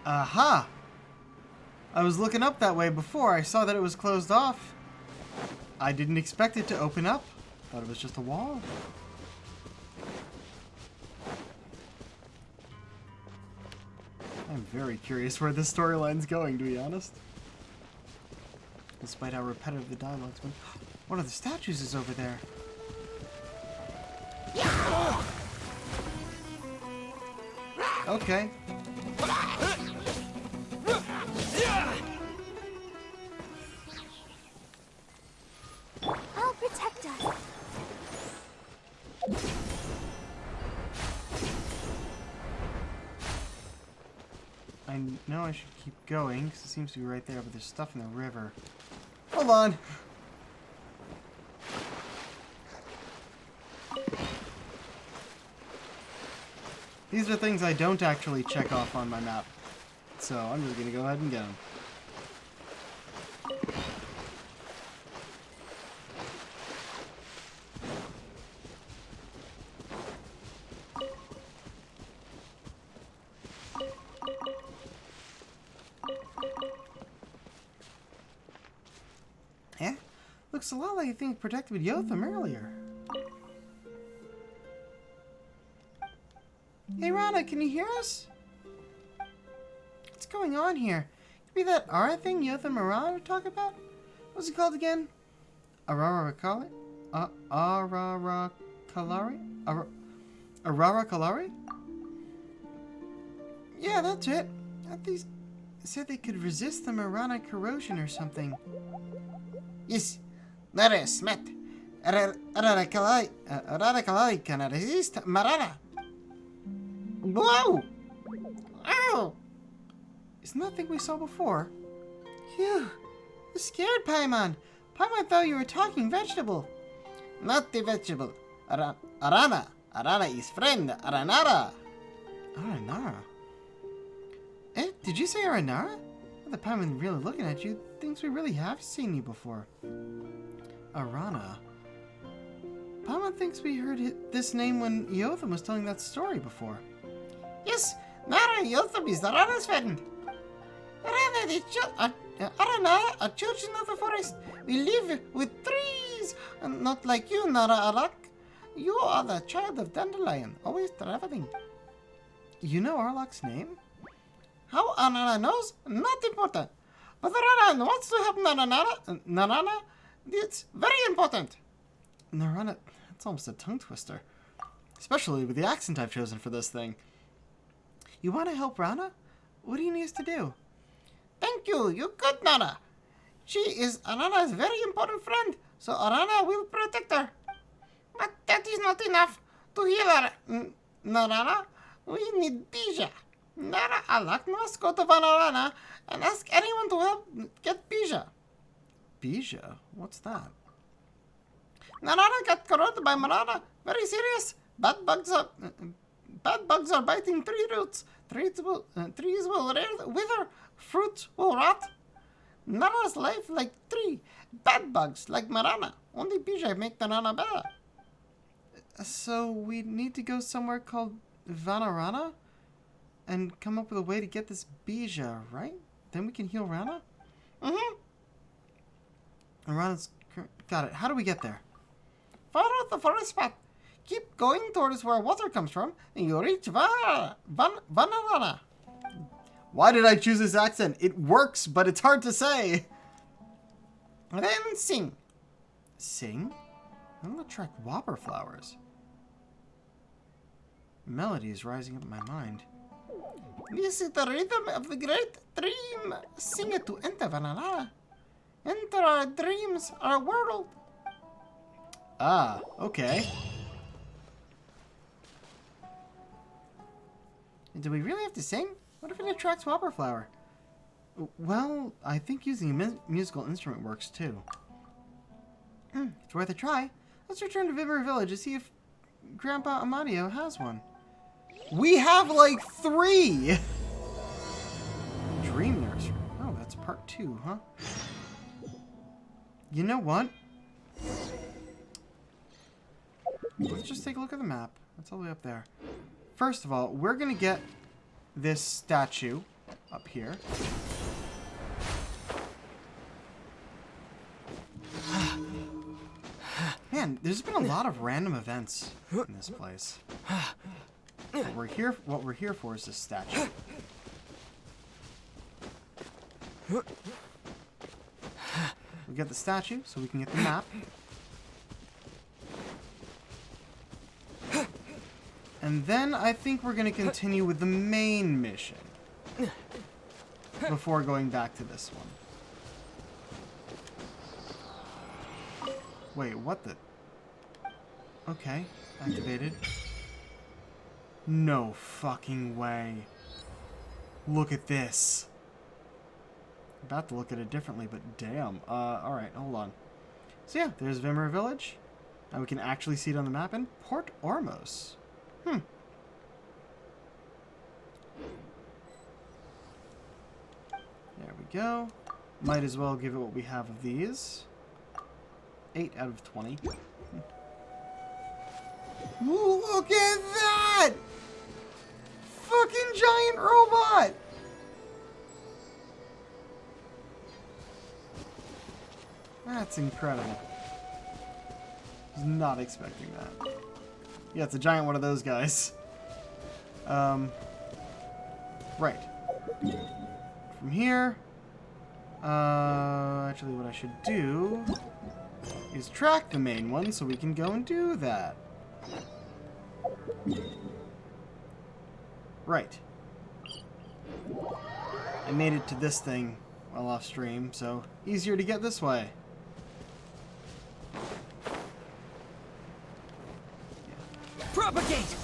Aha! I was looking up that way before. I saw that it was closed off. I didn't expect it to open up. Thought it was just a wall. I'm very curious where this storyline's going, to be honest. Despite how repetitive the dialogue's been. One of the statues is over there. Okay. I'll protect us. I know I should keep going, because it seems to be right there, but there's stuff in the river. Hold on! These are things I don't actually check off on my map. So I'm just going to go ahead and get them. Yeah, looks a lot like the thing protected with Yotham earlier. Hey Rana, can you hear us? What's going on here? Could be that Ara thing Yotham and Rana were talking about? What's it called again? Arara Kalari? Yeah, that's it. These said they could resist the Marana corrosion or something. Yes, that is Smet. Arara Kalari can resist Marana. Whoa! Ow! Isn't that thing we saw before? Phew! You scared Paimon. Paimon thought you were talking vegetable. Not the vegetable. Arana. Arana is friend. Aranara. Aranara? Eh? Did you say Aranara? The Paimon really looking at you thinks we really have seen you before. Arana. Paimon thinks we heard this name when Yotham was telling that story before. Yes, Nara Yotham is Arana's friend. Arana, a children of the forest. We live with trees, and not like you, Nara Arak. You are the child of Dandelion, always traveling. You know Arlok's name? How Arana knows? Not important. But Arana wants to help Narana. It's very important. Narana, that's almost a tongue twister. Especially with the accent I've chosen for this thing. You want to help Rana? What do you need us to do? Thank you. You good, Nana. She is Arana's very important friend, so Arana will protect her. But that is not enough to heal her, Narana. We need Bija. Nara Alak must go to Vanarana and ask anyone to help get Bija. Bija? What's that? Narana got corroded by Marana. Very serious. Bad bugs are biting tree roots. Trees will wither. Fruits will rot. Nara's life like tree. Bad bugs like Marana. Only Bija make Narana better. So we need to go somewhere called Vanarana and come up with a way to get this Bija, right? Then we can heal Rana? Mm-hmm. Rana's... Got it. How do we get there? Follow the forest path. Keep going towards where water comes from, and you'll reach Vanarana. Why did I choose this accent? It works, but it's hard to say. Then sing. Sing? I'm gonna track whopper flowers. Melody is rising up in my mind. This is the rhythm of the great dream. Sing it to enter Vanarana. Enter our dreams, our world. Ah, okay. Do we really have to sing? What if it attracts whopper flower? Well, I think using a musical instrument works too. It's worth a try. Let's return to Vimmer Village to see if Grandpa Amadio has one. We have like 3! Dream Nursery. Oh, that's part 2, huh? You know what? Let's just take a look at the map. That's all the way up there. First of all, we're going to get this statue up here. Man, there's been a lot of random events in this place. What we're here for is this statue. We get the statue so we can get the map. And then I think we're going to continue with the main mission before going back to this one. Wait, what the... Okay, activated. No fucking way. Look at this. I'm about to look at it differently, but damn. Alright, hold on. So yeah, there's Vimmer Village. Now we can actually see it on the map. And Port Ormos. There we go. Might as well give it what we have of these. 8 out of 20. Ooh, look at that! Fucking giant robot! That's incredible. Was not expecting that. Yeah, it's a giant one of those guys. Right. From here, actually what I should do is track the main one so we can go and do that. Right. I made it to this thing while off stream, so easier to get this way. Propagate!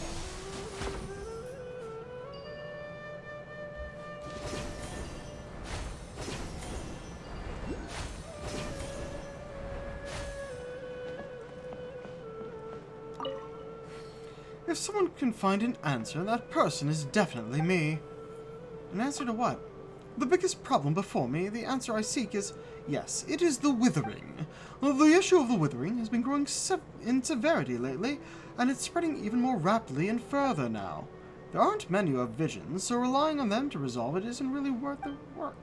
If someone can find an answer, that person is definitely me. An answer to what? The biggest problem before me, the answer I seek is, yes, it is the withering. The issue of the withering has been growing in severity lately, and it's spreading even more rapidly and further now. There aren't many who have visions, so relying on them to resolve it isn't really worth the work.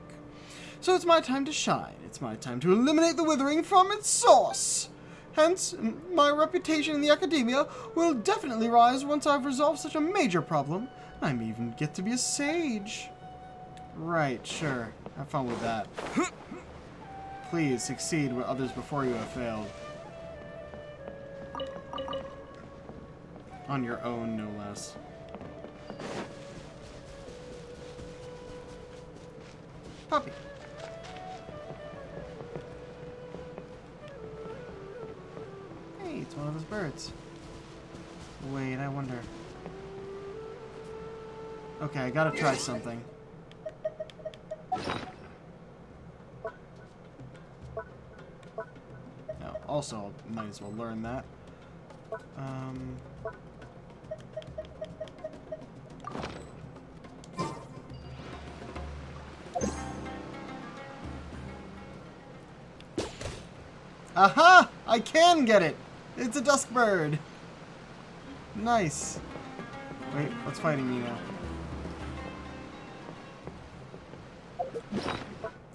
So it's my time to shine. It's my time to eliminate the withering from its source. Hence, my reputation in the academia will definitely rise once I've resolved such a major problem. I may even get to be a sage. Right, sure. Have fun with that. Please succeed where others before you have failed. On your own, no less. Puppy. Hey, it's one of those birds. Wait, I wonder. Okay, I gotta try something. No, also, might as well learn that. Aha! I can get it! It's a dusk bird! Nice. Wait, what's fighting me now?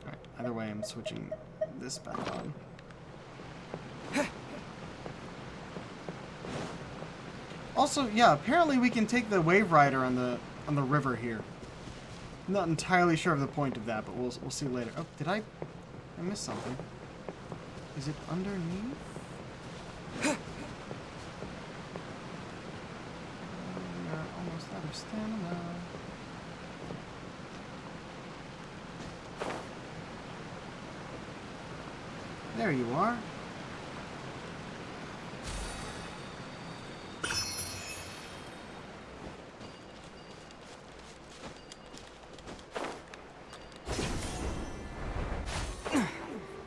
Alright, either way, I'm switching this back on. Also, yeah, apparently we can take the wave rider on the river here. I'm not entirely sure of the point of that, but we'll see later. Oh, did I missed something. Is it underneath? We are almost out of stamina. There you are.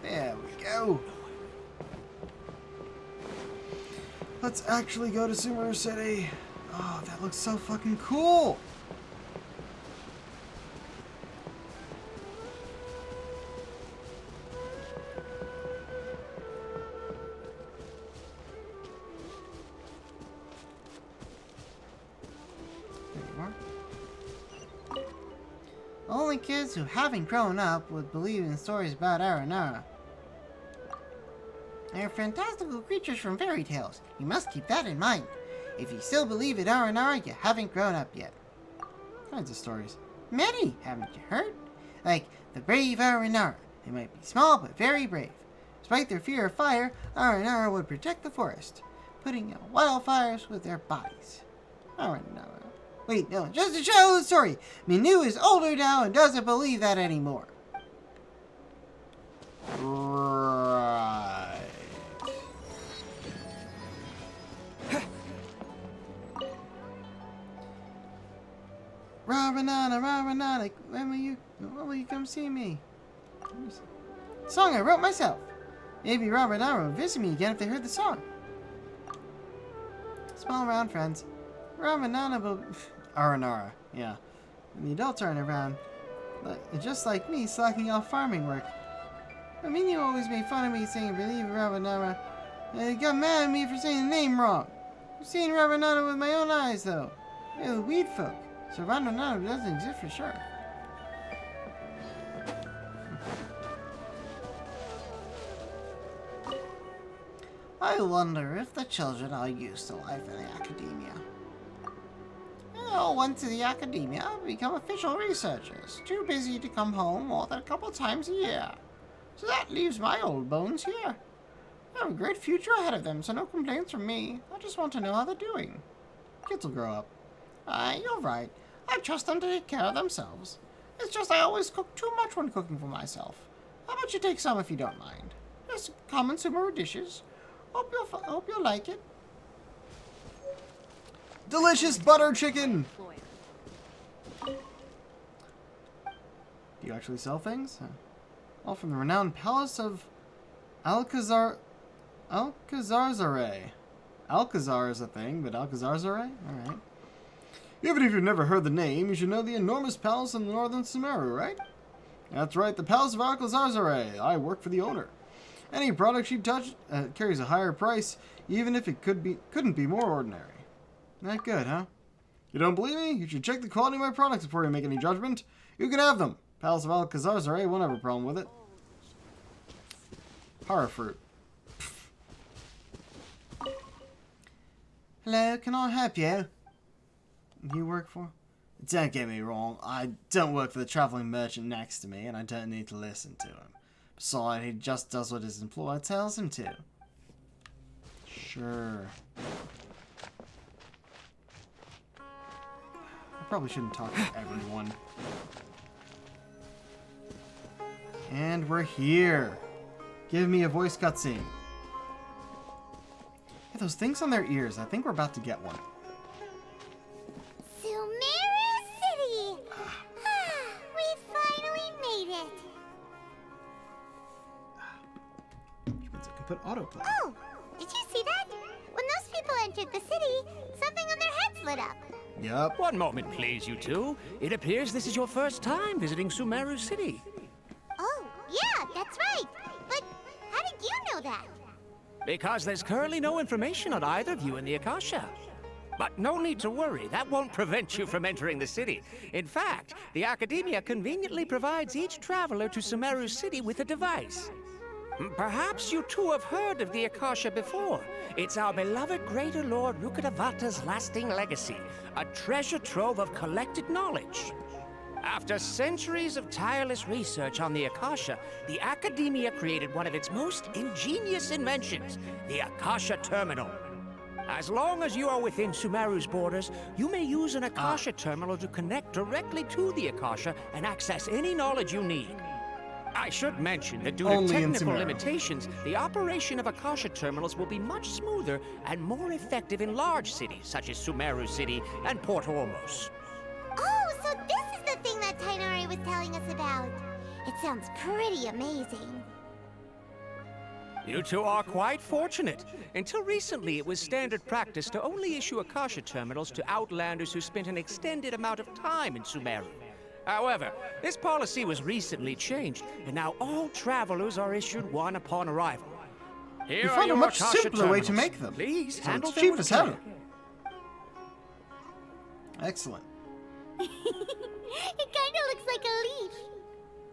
There we go. Let's actually go to Sumeru City. Oh, that looks so fucking cool. There you are. Only kids who haven't grown up would believe in stories about Aranara. They're fantastical creatures from fairy tales. You must keep that in mind. If you still believe in Aranara, you haven't grown up yet. What kinds of stories? Many, haven't you heard? Like the brave Aranara. They might be small, but very brave. Despite their fear of fire, Aranara would protect the forest, putting out wildfires with their bodies. Aranara. Wait, no, just to show the story. Minu is older now and doesn't believe that anymore. Right. Raranana, when will you come see me? Song I wrote myself. Maybe Raranara will visit me again if they heard the song. Small around, friends. Raranara will... Aranara, yeah. When the adults aren't around, just like me slacking off farming work. I mean, you always made fun of me saying I believe in Raranara. You got mad at me for saying the name wrong. I've seen Raranara with my own eyes, though. They're the weed folk. So Raranara doesn't exist for sure. I wonder if the children are used to life in the academia. They all went to the academia to become official researchers, too busy to come home more than a couple times a year. So that leaves my old bones here. They have a great future ahead of them, so no complaints from me. I just want to know how they're doing. Kids will grow up. You're right. I trust them to take care of themselves. It's just I always cook too much when cooking for myself. How about you take some if you don't mind? Just common Sumeru dishes. Hope you'll like it. Delicious butter chicken! Do you actually sell things? All from the renowned palace of Alcazar... Alcazarzare. Alcazar is a thing, but Alcazarzare? Alright. Even if you've never heard the name, you should know the enormous palace in northern Sumeru, right? That's right, the Palace of Alcazar. I work for the owner. Any product she touches carries a higher price, even if it couldn't be more ordinary. Not good, huh? You don't believe me? You should check the quality of my products before you make any judgment. You can have them. Palace of Alcazar won't have a problem with it. Horror fruit. Hello, can I help you? You work for? Don't get me wrong, I don't work for the traveling merchant next to me, and I don't need to listen to him. Besides, he just does what his employer tells him to. Sure. I probably shouldn't talk to everyone. And we're here. Give me a voice cutscene. Hey, those things on their ears, I think we're about to get one. Sumeru City! We finally made it! Which means I can put autoplay. Oh, did you see that? When those people entered the city, something on their heads lit up. Yup. One moment, please, you two. It appears this is your first time visiting Sumeru City. Oh, yeah, that's right. But how did you know that? Because there's currently no information on either of you in the Akasha. But no need to worry, that won't prevent you from entering the city. In fact, the Academia conveniently provides each traveler to Sumeru City with a device. Perhaps you two have heard of the Akasha before. It's our beloved Greater Lord Rukkhadevata's lasting legacy, a treasure trove of collected knowledge. After centuries of tireless research on the Akasha, the Academia created one of its most ingenious inventions, the Akasha Terminal. As long as you are within Sumeru's borders, you may use an Akasha Terminal to connect directly to the Akasha and access any knowledge you need. I should mention that due to Only in technical Sumeru. limitations, the operation of Akasha Terminals will be much smoother and more effective in large cities such as Sumeru City and Port Ormos. Oh, so this is the thing that Tainari was telling us about. It sounds pretty amazing. You two are quite fortunate. Until recently, it was standard practice to only issue Akasha Terminals to outlanders who spent an extended amount of time in Sumeru. However, this policy was recently changed, and now all travelers are issued one upon arrival. Here We are found a your much Akasha simpler way to Terminals. make them. Please So handle it's them cheap with as care. hell. Excellent. It kinda looks like a leaf.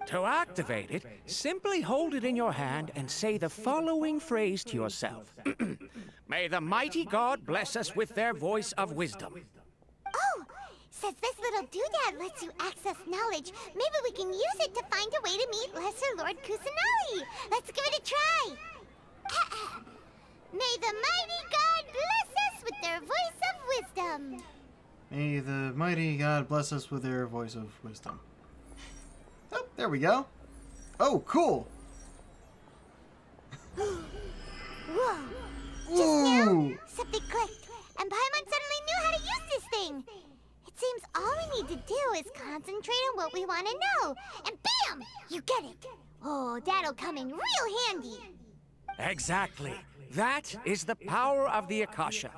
To activate it, simply hold it in your hand and say the following phrase to yourself. May the mighty God bless us with their voice of wisdom. Oh, says this little doodad lets you access knowledge. Maybe we can use it to find a way to meet Lesser Lord Kusanali. Let's give it a try. May the mighty God bless us with their voice of wisdom. May the mighty God bless us with their voice of wisdom. Oh, there we go. Oh, cool. Whoa. Ooh. Something clicked, and Paimon suddenly knew how to use this thing. It seems all we need to do is concentrate on what we want to know, and bam! You get it. Oh, that'll come in real handy. Exactly. That is the power of the Akasha.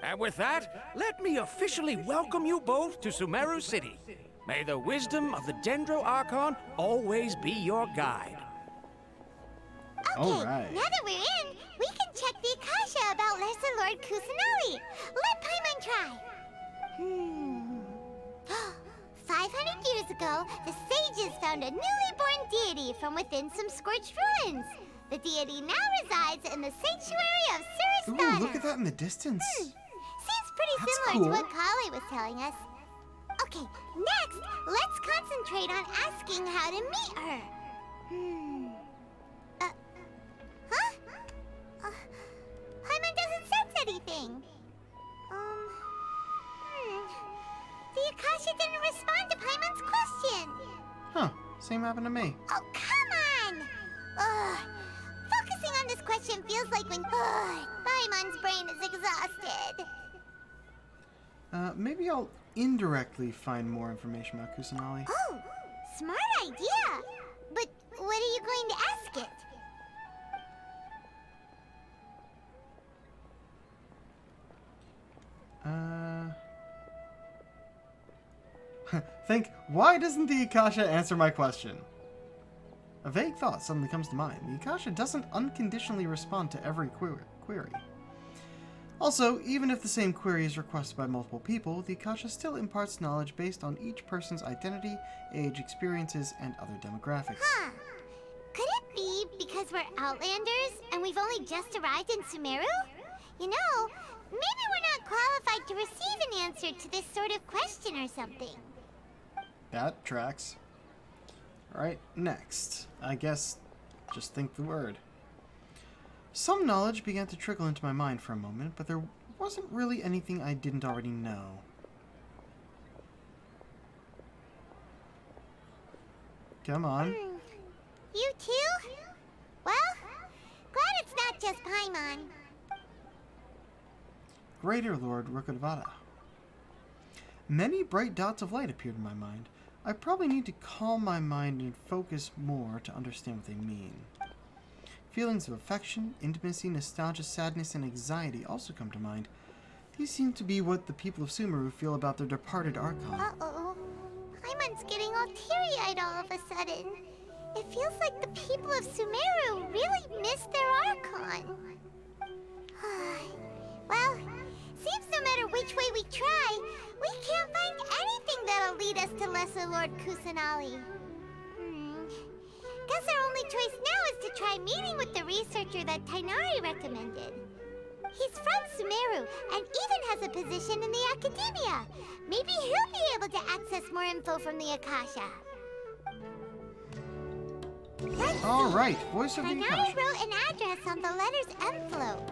And with that, let me officially welcome you both to Sumeru City. May the wisdom of the Dendro Archon always be your guide. Okay, All right. now that we're in, we can check the Akasha about Lesser Lord Kusanali. Let Paimon try. 500 years ago, the sages found a newly born deity from within some scorched ruins. The deity now resides in the sanctuary of Ooh, Suristana. look at that in the distance. Seems pretty That's similar cool. to what Kali was telling us. Okay, next, let's concentrate on asking how to meet her. Huh? Paimon doesn't sense anything. The Akasha didn't respond to Paimon's question. Huh. Same happened to me. Oh, come on! Ugh. Focusing on this question feels like when Paimon's brain is exhausted. Maybe I'll indirectly find more information about Kusanali. Oh, smart idea. But what are you going to ask it? Think, why doesn't the Akasha answer my question? A vague thought suddenly comes to mind. The Akasha doesn't unconditionally respond to every query. Also, even if the same query is requested by multiple people, the Akasha still imparts knowledge based on each person's identity, age, experiences, and other demographics. Huh. Could it be because we're Outlanders and we've only just arrived in Sumeru? You know, maybe we're not qualified to receive an answer to this sort of question or something. That tracks. Alright, next. I guess just think the word. Some knowledge began to trickle into my mind for a moment, but there wasn't really anything I didn't already know. Come on. You too? Well, glad it's not just Paimon. Greater Lord Rukkhadevata. Many bright dots of light appeared in my mind. I probably need to calm my mind and focus more to understand what they mean. Feelings of affection, intimacy, nostalgia, sadness, and anxiety also come to mind. These seem to be what the people of Sumeru feel about their departed Archon. Uh-oh. Paimon's getting all teary-eyed all of a sudden. It feels like the people of Sumeru really miss their Archon. Well, seems no matter which way we try, we can't find anything that'll lead us to Lesser Lord Kusanali. Guess our only choice now is to try meeting with the researcher that Tainari recommended. He's from Sumeru and even has a position in the Academia. Maybe he'll be able to access more info from the Akasha. Alright, voice of the Tainari Akasha. wrote an address on the letter's envelope.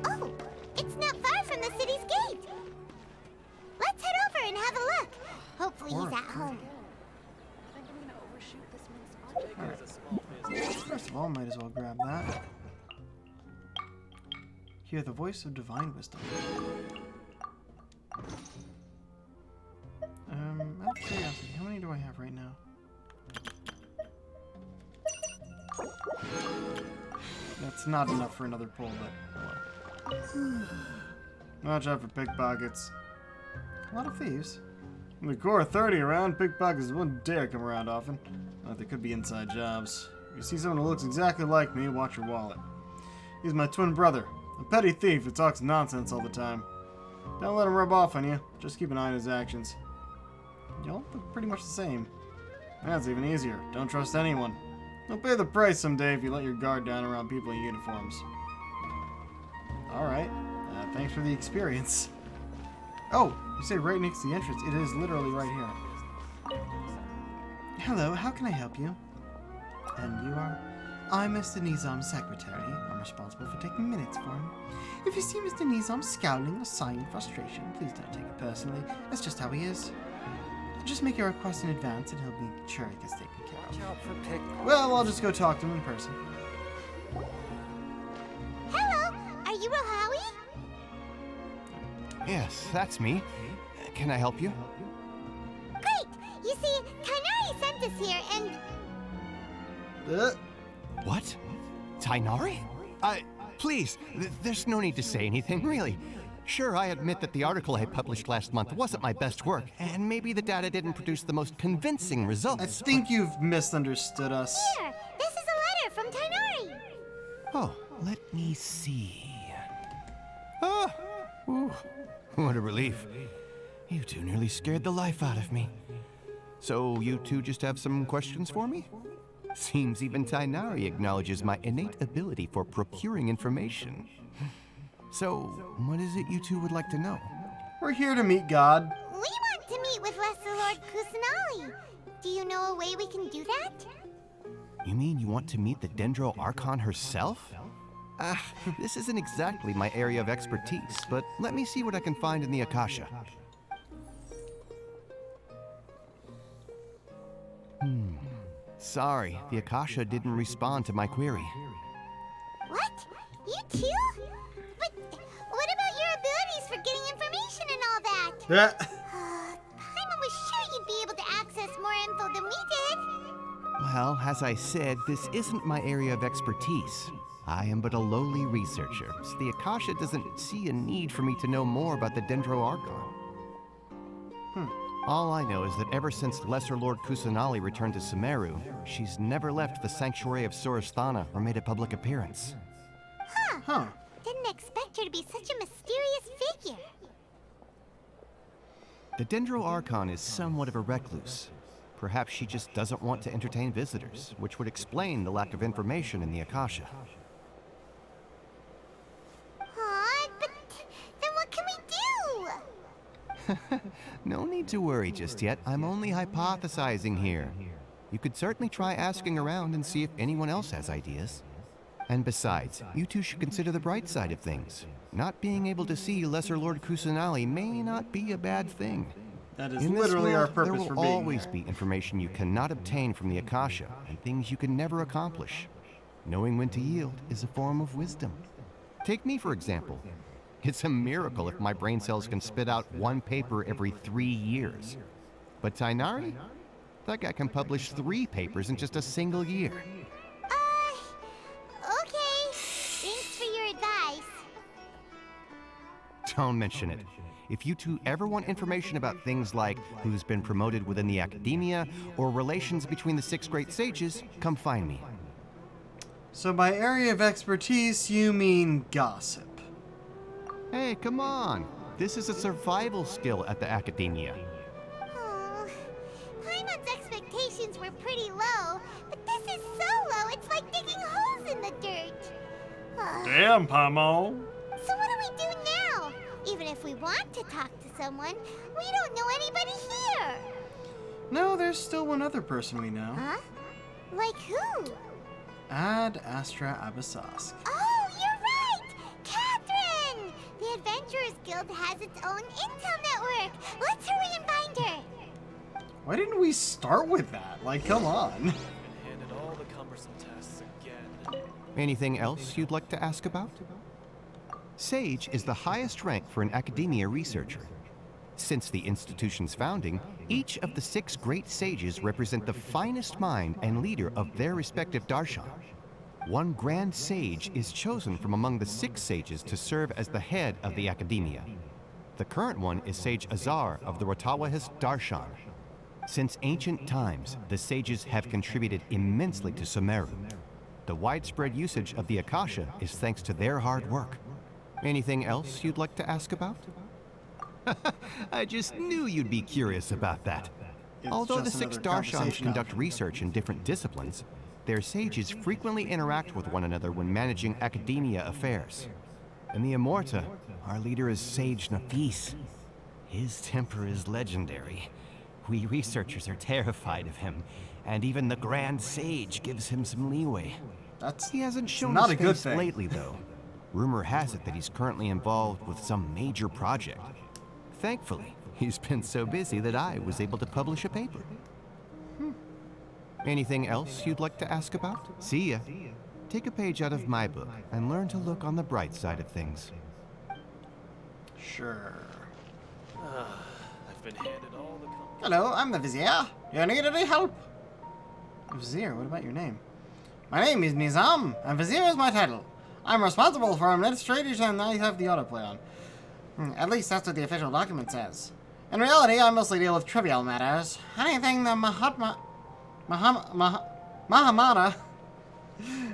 Oh, it's not far from the city's gate. Let's head over and have a look. Hopefully he's at home. Alright. First of all, might as well grab that. Hear the voice of divine wisdom. Out of curiosity, how many do I have right now? That's not enough for another pull, but hello. Watch out for pickpockets. A lot of thieves. With the core 30 around, pickpockets wouldn't dare come around often. But they could be inside jobs. If you see someone who looks exactly like me, watch your wallet. He's my twin brother, a petty thief who talks nonsense all the time. Don't let him rub off on you. Just keep an eye on his actions. Y'all look pretty much the same. That's even easier. Don't trust anyone. You'll pay the price someday if you let your guard down around people in uniforms. Alright. Thanks for the experience. Oh, you say right next to the entrance. It is literally right here. Hello, how can I help you? And you are? I'm Mr. Nizam's secretary. I'm responsible for taking minutes for him. If you see Mr. Nizam scowling or sighing in frustration, please don't take it personally. That's just how he is. Just make your request in advance and he'll be sure it gets taken care of. Watch out for pickpockets. Well, I'll just go talk to him in person. Hello, are you Rohawi? Yes, that's me. Can I help you? Great! You see, Tainari sent us here and... What? Tainari? Please, there's no need to say anything, really. Sure, I admit that the article I published last month wasn't my best work, and maybe the data didn't produce the most convincing results. I think you've misunderstood us. Here, this is a letter from Tainari. Oh, let me see. Ah! Ooh, what a relief. You two nearly scared the life out of me. So you two just have some questions for me? Seems even Tainari acknowledges my innate ability for procuring information. So, what is it you two would like to know? We're here to meet God. We want to meet with Lesser Lord Kusanali. Do you know a way we can do that? You mean you want to meet the Dendro Archon herself? This isn't exactly my area of expertise, but let me see what I can find in the Akasha. Sorry, the Akasha didn't respond to my query. What? You too? But what about your abilities for getting information and all that? Paimon was sure you'd be able to access more info than we did. Well, as I said, this isn't my area of expertise. I am but a lowly researcher, so the Akasha doesn't see a need for me to know more about the Dendro Archon. All I know is that ever since Lesser Lord Kusanali returned to Sumeru, she's never left the Sanctuary of Surasthana or made a public appearance. Huh. Didn't expect her to be such a mysterious figure. The Dendro Archon is somewhat of a recluse. Perhaps she just doesn't want to entertain visitors, which would explain the lack of information in the Akasha. Aw, but then what can we do? No need to worry just yet. I'm only hypothesizing here. You could certainly try asking around and see if anyone else has ideas. And besides, you two should consider the bright side of things. Not being able to see Lesser Lord Kusanali may not be a bad thing. That is In this literally our world, purpose there for will being always there. be information you cannot obtain from the Akasha, and things you can never accomplish. Knowing when to yield is a form of wisdom. Take me, for example. It's a miracle if my brain cells can spit out one paper every 3 years. But Tainari? That guy can publish 3 papers in just a single year. Okay. Thanks for your advice. Don't mention it. If you two ever want information about things like who's been promoted within the academia or relations between the 6 great sages, come find me. So by area of expertise, you mean gossip. Hey, come on. This is a survival skill at the academia. Oh, Paimon's expectations were pretty low, but this is so low, it's like digging holes in the dirt. Damn, Paimon. So what do we do now? Even if we want to talk to someone, we don't know anybody here. No, there's still one other person we know. Huh? Like who? Ad Astra Abyssask. Oh, you're right! Catherine! The Adventurers Guild has its own intel network. Let's hurry and find her. Why didn't we start with that? Like, come on. Been handed all the cumbersome tasks again. Anything else you'd like to ask about? Sage is the highest rank for an academia researcher. Since the institution's founding, each of the 6 great sages represent the finest mind and leader of their respective darshan. One grand sage is chosen from among the 6 sages to serve as the head of the academia. The current one is Sage Azar of the Rotawahist darshan. Since ancient times, the sages have contributed immensely to Sumeru. The widespread usage of the Akasha is thanks to their hard work. Anything else you'd like to ask about? I just knew you'd be curious about that. It's Although the just 6 another darshans conversation conduct option. research in different disciplines, their sages frequently interact with one another when managing academia affairs. In the Immorta, our leader is Sage Nafis. His temper is legendary. We researchers are terrified of him, and even the Grand Sage gives him some leeway. He hasn't shown not his a good face thing. lately, though. Rumor has it that he's currently involved with some major project. Thankfully, he's been so busy that I was able to publish a paper. Anything else you'd like to ask about? See ya. Take a page out of my book and learn to look on the bright side of things. Sure. I've been handed all the Hello, I'm the Vizier. Do you need any help? Vizier, what about your name? My name is Nizam, and Vizier is my title. I'm responsible for administration and I have the autoplay on. At least that's what the official document says. In reality, I mostly deal with trivial matters. Anything the Mahamada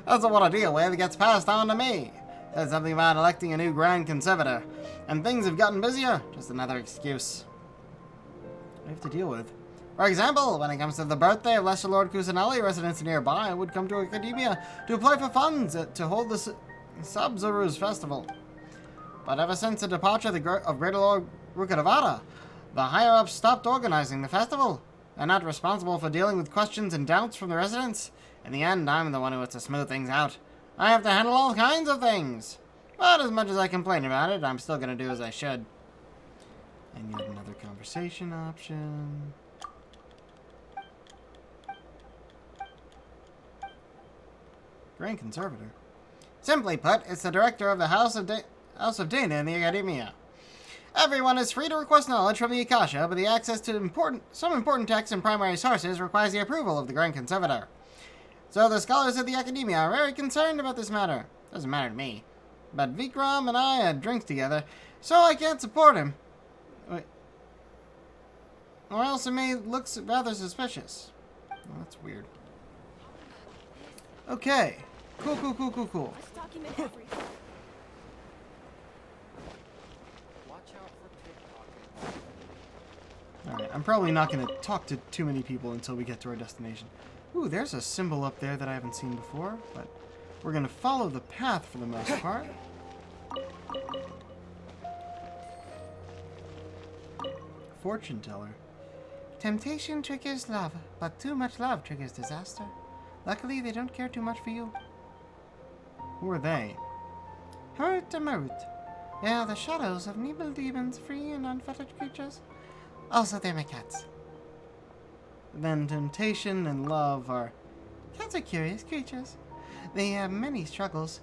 doesn't want to deal with gets passed on to me. Said something about electing a new Grand Conservator. And things have gotten busier. Just another excuse. I have to deal with. For example, when it comes to the birthday of Lesser Lord Kusanali, residents nearby would come to Academia to apply for funds to hold the Subzeroes Festival. But ever since the departure of Greater Lord Rukadavara, the higher-ups stopped organizing the festival. They're not responsible for dealing with questions and doubts from the residents. In the end, I'm the one who has to smooth things out. I have to handle all kinds of things. But as much as I complain about it, I'm still going to do as I should. And yet another conversation option. Grand Conservator. Simply put, it's the director of the House of Dana in the Academia. Everyone is free to request knowledge from the Akasha, but the access to some important texts and primary sources requires the approval of the Grand Conservator. So the scholars of the Academia are very concerned about this matter. Doesn't matter to me. But Vikram and I had drinks together, so I can't support him. Wait. or else it may look rather suspicious. Well, that's weird. Okay. Cool. Alright, I'm probably not going to talk to too many people until we get to our destination. Ooh, there's a symbol up there that I haven't seen before, but we're going to follow the path for the most part. Fortune teller. Temptation triggers love, but too much love triggers disaster. Luckily, they don't care too much for you. Who are they? Harut and Marut. They are the shadows of Nibel demons, free and unfettered creatures. Also, they're my cats. Then temptation and love are... Cats are curious creatures. They have many struggles,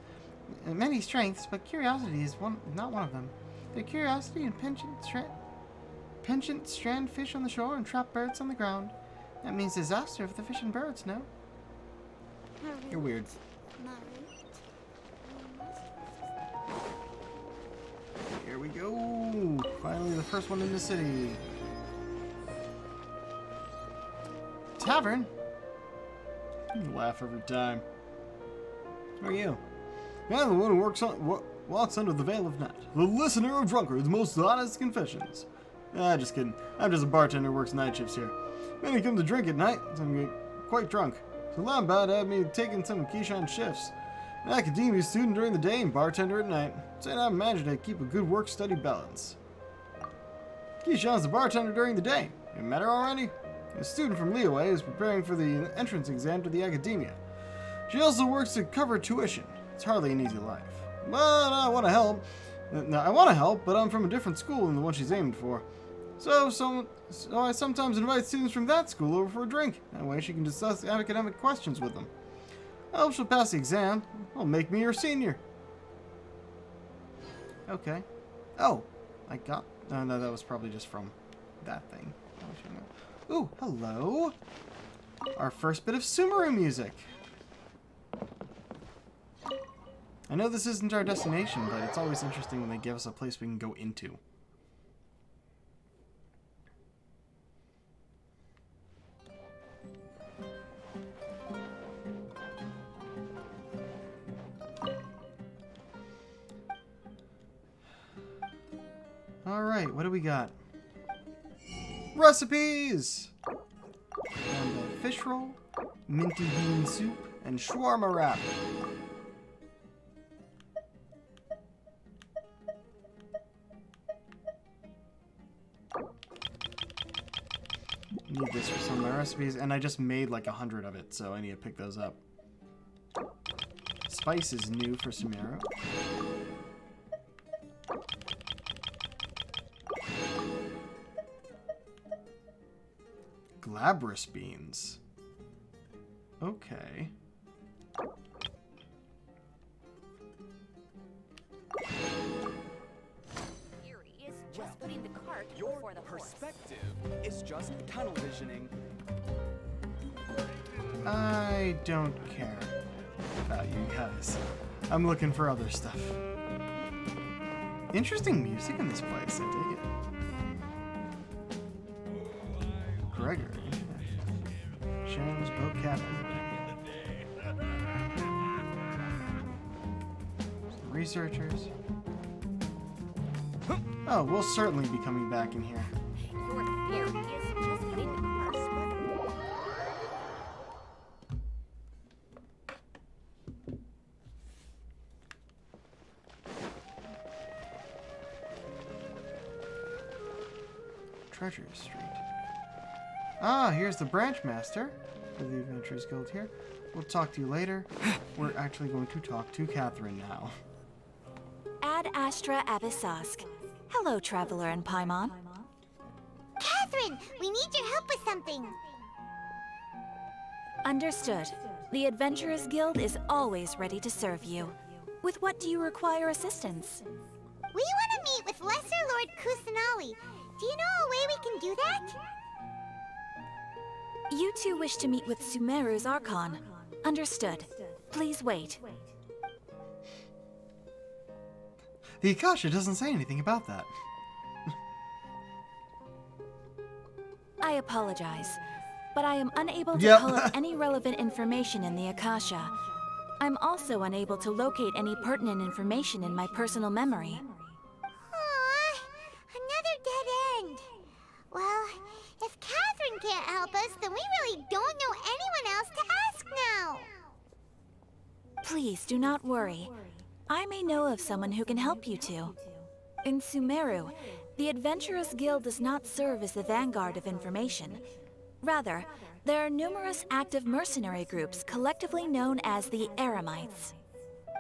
many strengths, but curiosity is not one of them. Their curiosity and penchant strand fish on the shore and trap birds on the ground. That means disaster if the fish and birds know. You're weird. Here we go. Finally, the first one in the city. Tavern? You laugh every time. Who are you? I'm the one who walks under the veil of night. The listener of drunkards' most honest confessions. Ah, just kidding. I'm just a bartender who works night shifts here. Many come to drink at night, so I'm quite drunk. So Lombard had me taking some Genshin shifts. An academia student during the day and bartender at night. So I imagine I keep a good work-study balance. Genshin's the bartender during the day. You met her already? A student from Leeway is preparing for the entrance exam to the academia. She also works to cover tuition. It's hardly an easy life. But I want to help. I want to help, but I'm from a different school than the one she's aimed for. So I sometimes invite students from that school over for a drink. That way she can discuss academic questions with them. I hope she'll pass the exam. I'll make me her senior. Okay. Oh, I got... No, that was probably just from that thing. Ooh, hello. Our first bit of Sumeru music. I know this isn't our destination, but it's always interesting when they give us a place we can go into. Alright, what do we got? Recipes! And a fish roll, minty bean soup, and shawarma wrap. Need this for some of my recipes, and I just made like 100 of it, so I need to pick those up. Spice is new for Sumeru. Glabrous beans. Okay. Is just putting the cart Your before the horse. perspective is just tunnel visioning. I don't care about you guys. I'm looking for other stuff. Interesting music in this place, I dig it. Gregory. Sharon's boat captain. Some researchers. Oh, we'll certainly be coming back in here. Your fairy is just putting the cart. Treasure Street. Ah, here's the branch master for the Adventurers Guild here. We'll talk to you later. We're actually going to talk to Catherine now. Ad Astra Abyssask. Hello, Traveler and Paimon. Catherine, we need your help with something. Understood. The Adventurers Guild is always ready to serve you. With what do you require assistance? We want to meet with Lesser Lord Kusanali. Do you know a way we can do that? You two wish to meet with Sumeru's Archon. Understood. Please wait. The Akasha doesn't say anything about that. I apologize, but I am unable to Yep. pull up any relevant information in the Akasha. I'm also unable to locate any pertinent information in my personal memory. Aw, another dead end. Well, if Catherine can't help us, then we really don't know anyone else to ask now. Please do not worry. I may know of someone who can help you two. In Sumeru, the Adventurers Guild does not serve as the vanguard of information. Rather, there are numerous active mercenary groups collectively known as the Eremites.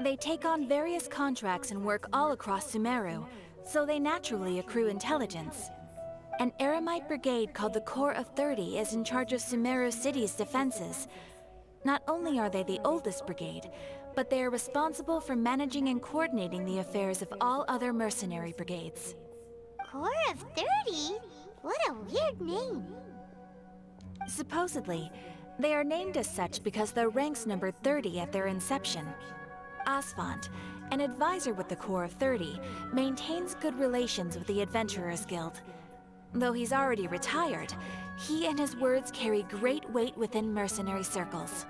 They take on various contracts and work all across Sumeru, so they naturally accrue intelligence. An Eremite brigade called the Corps of 30 is in charge of Sumeru City's defenses. Not only are they the oldest brigade, but they are responsible for managing and coordinating the affairs of all other mercenary brigades. Corps of 30? What a weird name. Supposedly, they are named as such because their ranks numbered 30 at their inception. Asphalt, an advisor with the Corps of 30, maintains good relations with the Adventurers Guild. Though he's already retired, he and his words carry great weight within mercenary circles.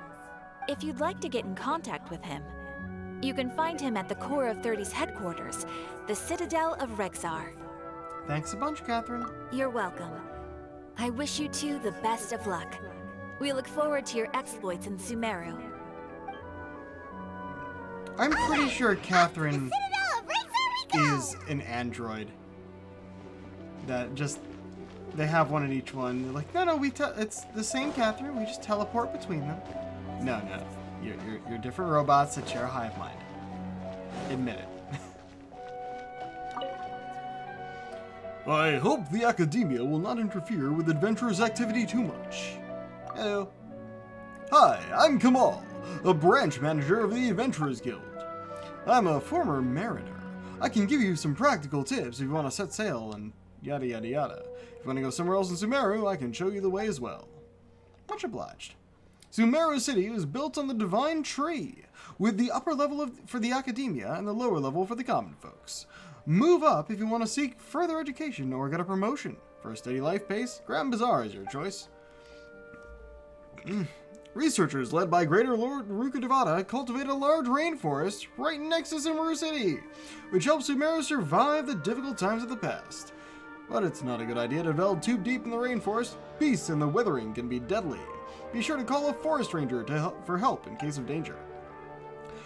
If you'd like to get in contact with him, you can find him at the Corps of 30's headquarters, the Citadel of Rexar. Thanks a bunch, Catherine. You're welcome. I wish you two the best of luck. We look forward to your exploits in Sumeru. I'm pretty sure Catherine Citadel of Rexar we go! is an android. That just... They have one at each one. They're like, no, it's the same Catherine. We just teleport between them. No. You're different robots that share a hive mind. Admit it. I hope the Academia will not interfere with adventurers' activity too much. Hello. Hi, I'm Kamal, a branch manager of the Adventurers Guild. I'm a former mariner. I can give you some practical tips if you want to set sail and yada yada yada. If you want to go somewhere else in Sumeru, I can show you the way as well. Much obliged. Sumeru City was built on the Divine Tree, with the upper level for the Academia and the lower level for the common folks. Move up if you want to seek further education or get a promotion. For a steady life pace, Grand Bazaar is your choice. Researchers led by Greater Lord Rukadevada cultivate a large rainforest right next to Sumeru City, which helps Sumeru survive the difficult times of the past. But it's not a good idea to delve too deep in the rainforest. Beasts and the withering can be deadly. Be sure to call a forest ranger for help in case of danger.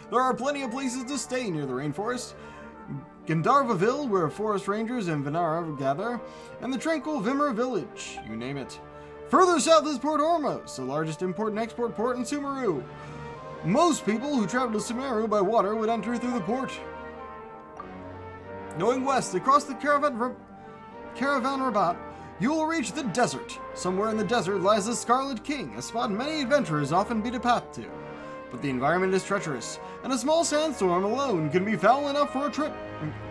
There are plenty of places to stay near the rainforest. Gandharvaville, where forest rangers and Vinara gather, and the tranquil Vimmer village, you name it. Further south is Port Ormos, the largest import and export port in Sumeru. Most people who travel to Sumeru by water would enter through the port. Going west across the Caravan Rabat, you will reach the desert. Somewhere in the desert lies the Scarlet King, a spot many adventurers often beat a path to. But the environment is treacherous, and a small sandstorm alone can be foul enough for a trip.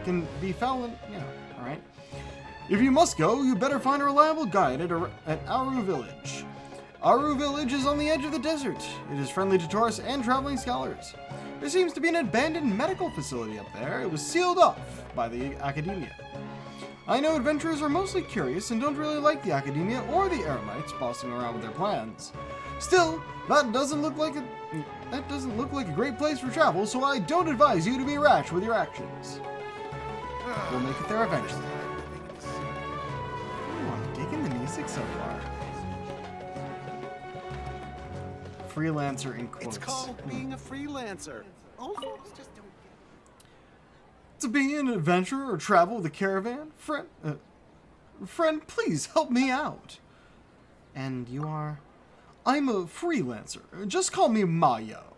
Alright. If you must go, you better find a reliable guide at Aru Village. Aru Village is on the edge of the desert. It is friendly to tourists and traveling scholars. There seems to be an abandoned medical facility up there. It was sealed off by the Academia. I know adventurers are mostly curious and don't really like the Academia or the Eremites bossing around with their plans. Still, that doesn't look like a great place for travel, so I don't advise you to be rash with your actions. We'll make it there eventually. Ooh, I'm digging the music so far. Freelancer in quotes. It's called being a freelancer. Old folks just don't get it. To be an adventurer or travel with a caravan? Friend, please help me out. And you are? I'm a freelancer. Just call me Mayo.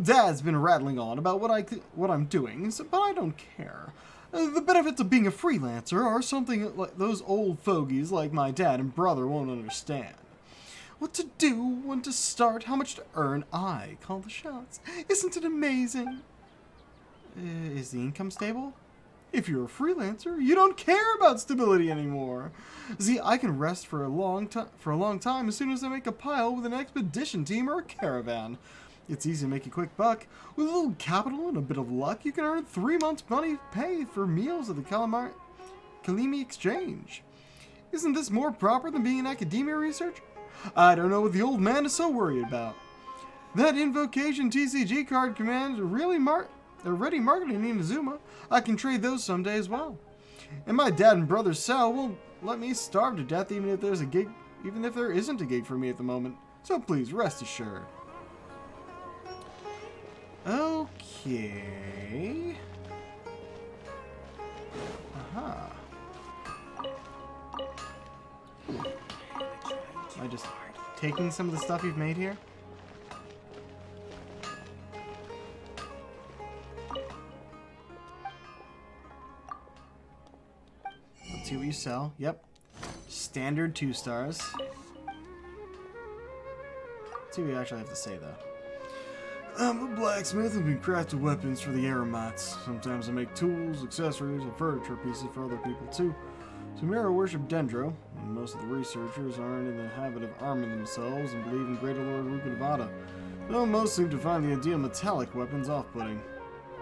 Dad's been rattling on about what I'm doing, but I don't care. The benefits of being a freelancer are something like those old fogies like my dad and brother won't understand. What to do, when to start, how much to earn, I call the shots. Isn't it amazing? Is the income stable? If you're a freelancer, you don't care about stability anymore. See, I can rest for a long time as soon as I make a pile with an expedition team or a caravan. It's easy to make a quick buck. With a little capital and a bit of luck, you can earn 3 months' money pay for meals at the Kalimi Exchange. Isn't this more proper than being an academia researcher? I don't know what the old man is so worried about. That invocation TCG card commands are already marketing in Inazuma. I can trade those someday as well. And my dad and brother's cell won't let me starve to death even if there isn't a gig for me at the moment. So please, rest assured. Okay. Aha. Am I just taking some of the stuff you've made here? Let's see what you sell. Yep. Standard 2 stars. Let's see what you actually have to say, though. I'm a blacksmith and can craft weapons for the aromates. Sometimes I make tools, accessories, and furniture pieces for other people, too. Sumeru worship Dendro, and most of the researchers aren't in the habit of arming themselves and believe in Greater Lord Rukadavada, though most seem to find the idea of metallic weapons off-putting.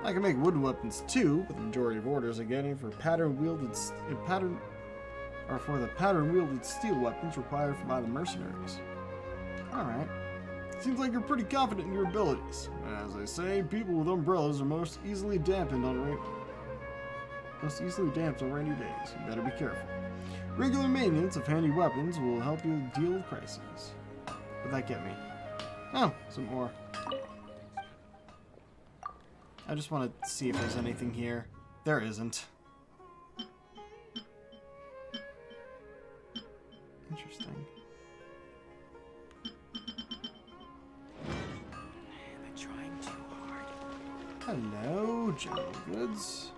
I can make wooden weapons too, but the majority of orders I get in for the pattern-wielded steel weapons required by the mercenaries. Alright. Seems like you're pretty confident in your abilities. As I say, people with umbrellas are most easily dampened on rainy days. You better be careful. Regular maintenance of handy weapons will help you deal with crises. What'd that get me? Oh, some more. I just want to see if there's anything here. There isn't. Interesting. They're trying too hard. Hello, general goods.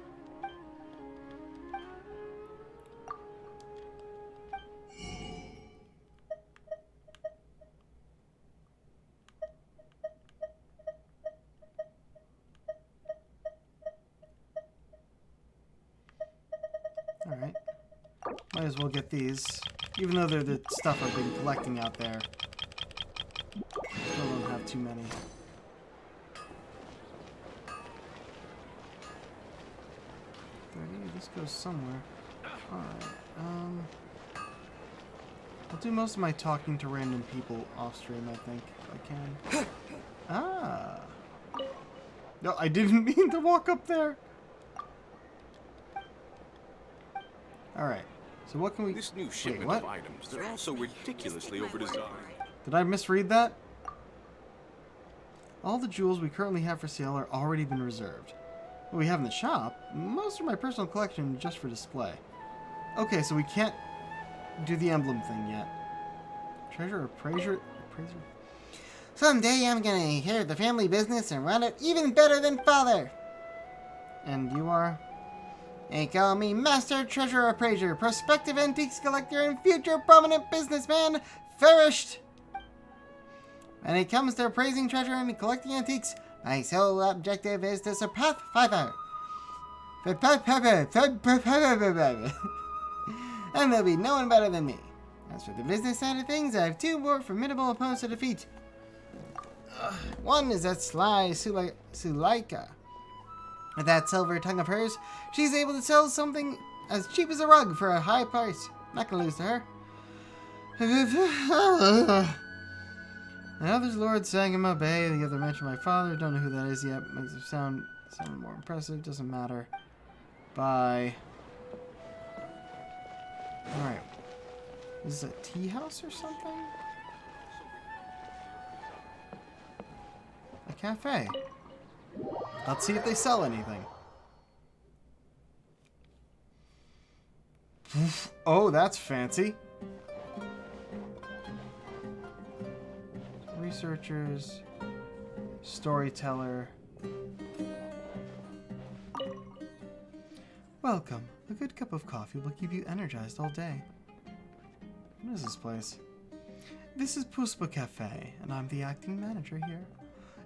Alright. Might as well get these. Even though they're the stuff I've been collecting out there. Still don't have too many. 30, this goes somewhere. Alright, I'll do most of my talking to random people off stream, I think, if I can. Ah! No, I didn't mean to walk up there! Alright, so what can we... This new shipment of items, they're also ridiculously overdesigned. Did I misread that? All the jewels we currently have for sale are already been reserved. What we have in the shop, most of my personal collection just for display. Okay, so we can't do the emblem thing yet. Treasure appraiser? Someday I'm gonna inherit the family business and run it even better than father. And you are? They call me Master Treasure Appraiser, prospective antiques collector, and future prominent businessman, Fairies. When it comes to appraising treasure and collecting antiques, my sole objective is to surpass father. And there'll be no one better than me. As for the business side of things, I have two more formidable opponents to defeat. One is that sly Sulaika. With that silver tongue of hers, she's able to sell something as cheap as a rug for a high price. Not gonna lose to her. The other's Lord Sangama Bay, the other mentioned my father. Don't know who that is yet. Makes it sound more impressive. Doesn't matter. Bye. Alright. Is this a tea house or something? A cafe. Let's see if they sell anything. Oh, that's fancy. Researchers, storyteller. Welcome. A good cup of coffee will keep you energized all day. What is this place? This is Puspa Cafe, and I'm the acting manager here.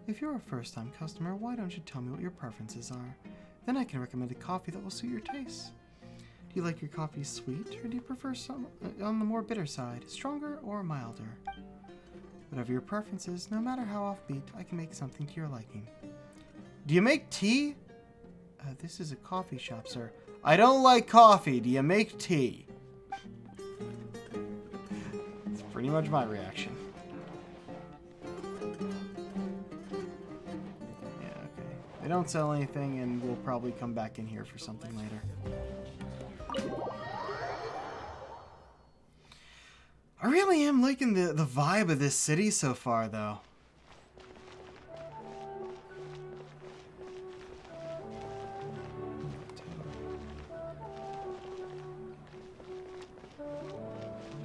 If you're a first-time customer, why don't you tell me what your preferences are? Then I can recommend a coffee that will suit your tastes. Do you like your coffee sweet, or do you prefer some on the more bitter side, stronger or milder? Whatever your preference is, no matter how offbeat, I can make something to your liking. Do you make tea? This is a coffee shop, sir. I don't like coffee. Do you make tea? pretty much my reaction. Yeah, okay. They don't sell anything, and we'll probably come back in here for something later. I really am liking the vibe of this city so far, though.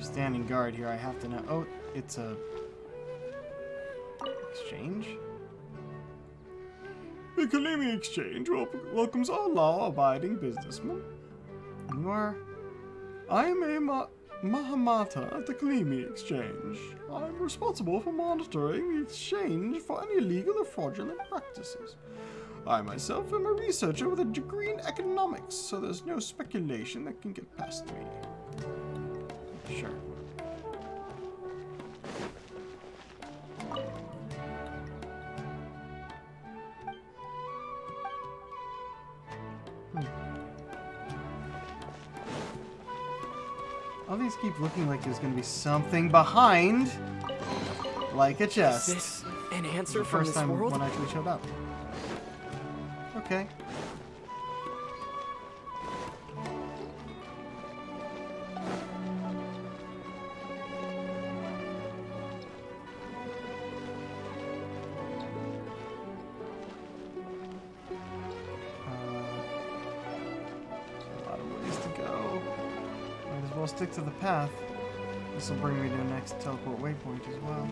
Standing guard here, I have to know. Oh, it's a exchange? The Kalimi Exchange welcomes all law-abiding businessmen. And you are... I am a Mahamata at the Kalimi Exchange. I'm responsible for monitoring the exchange for any illegal or fraudulent practices. I myself am a researcher with a degree in economics, so there's no speculation that can get past me. Sure. All these keep looking like there's going to be something behind, like a chest. Is this an answer the from first this time world? one actually showed up. Okay. I'll stick to the path. This will bring me to the next teleport waypoint as well.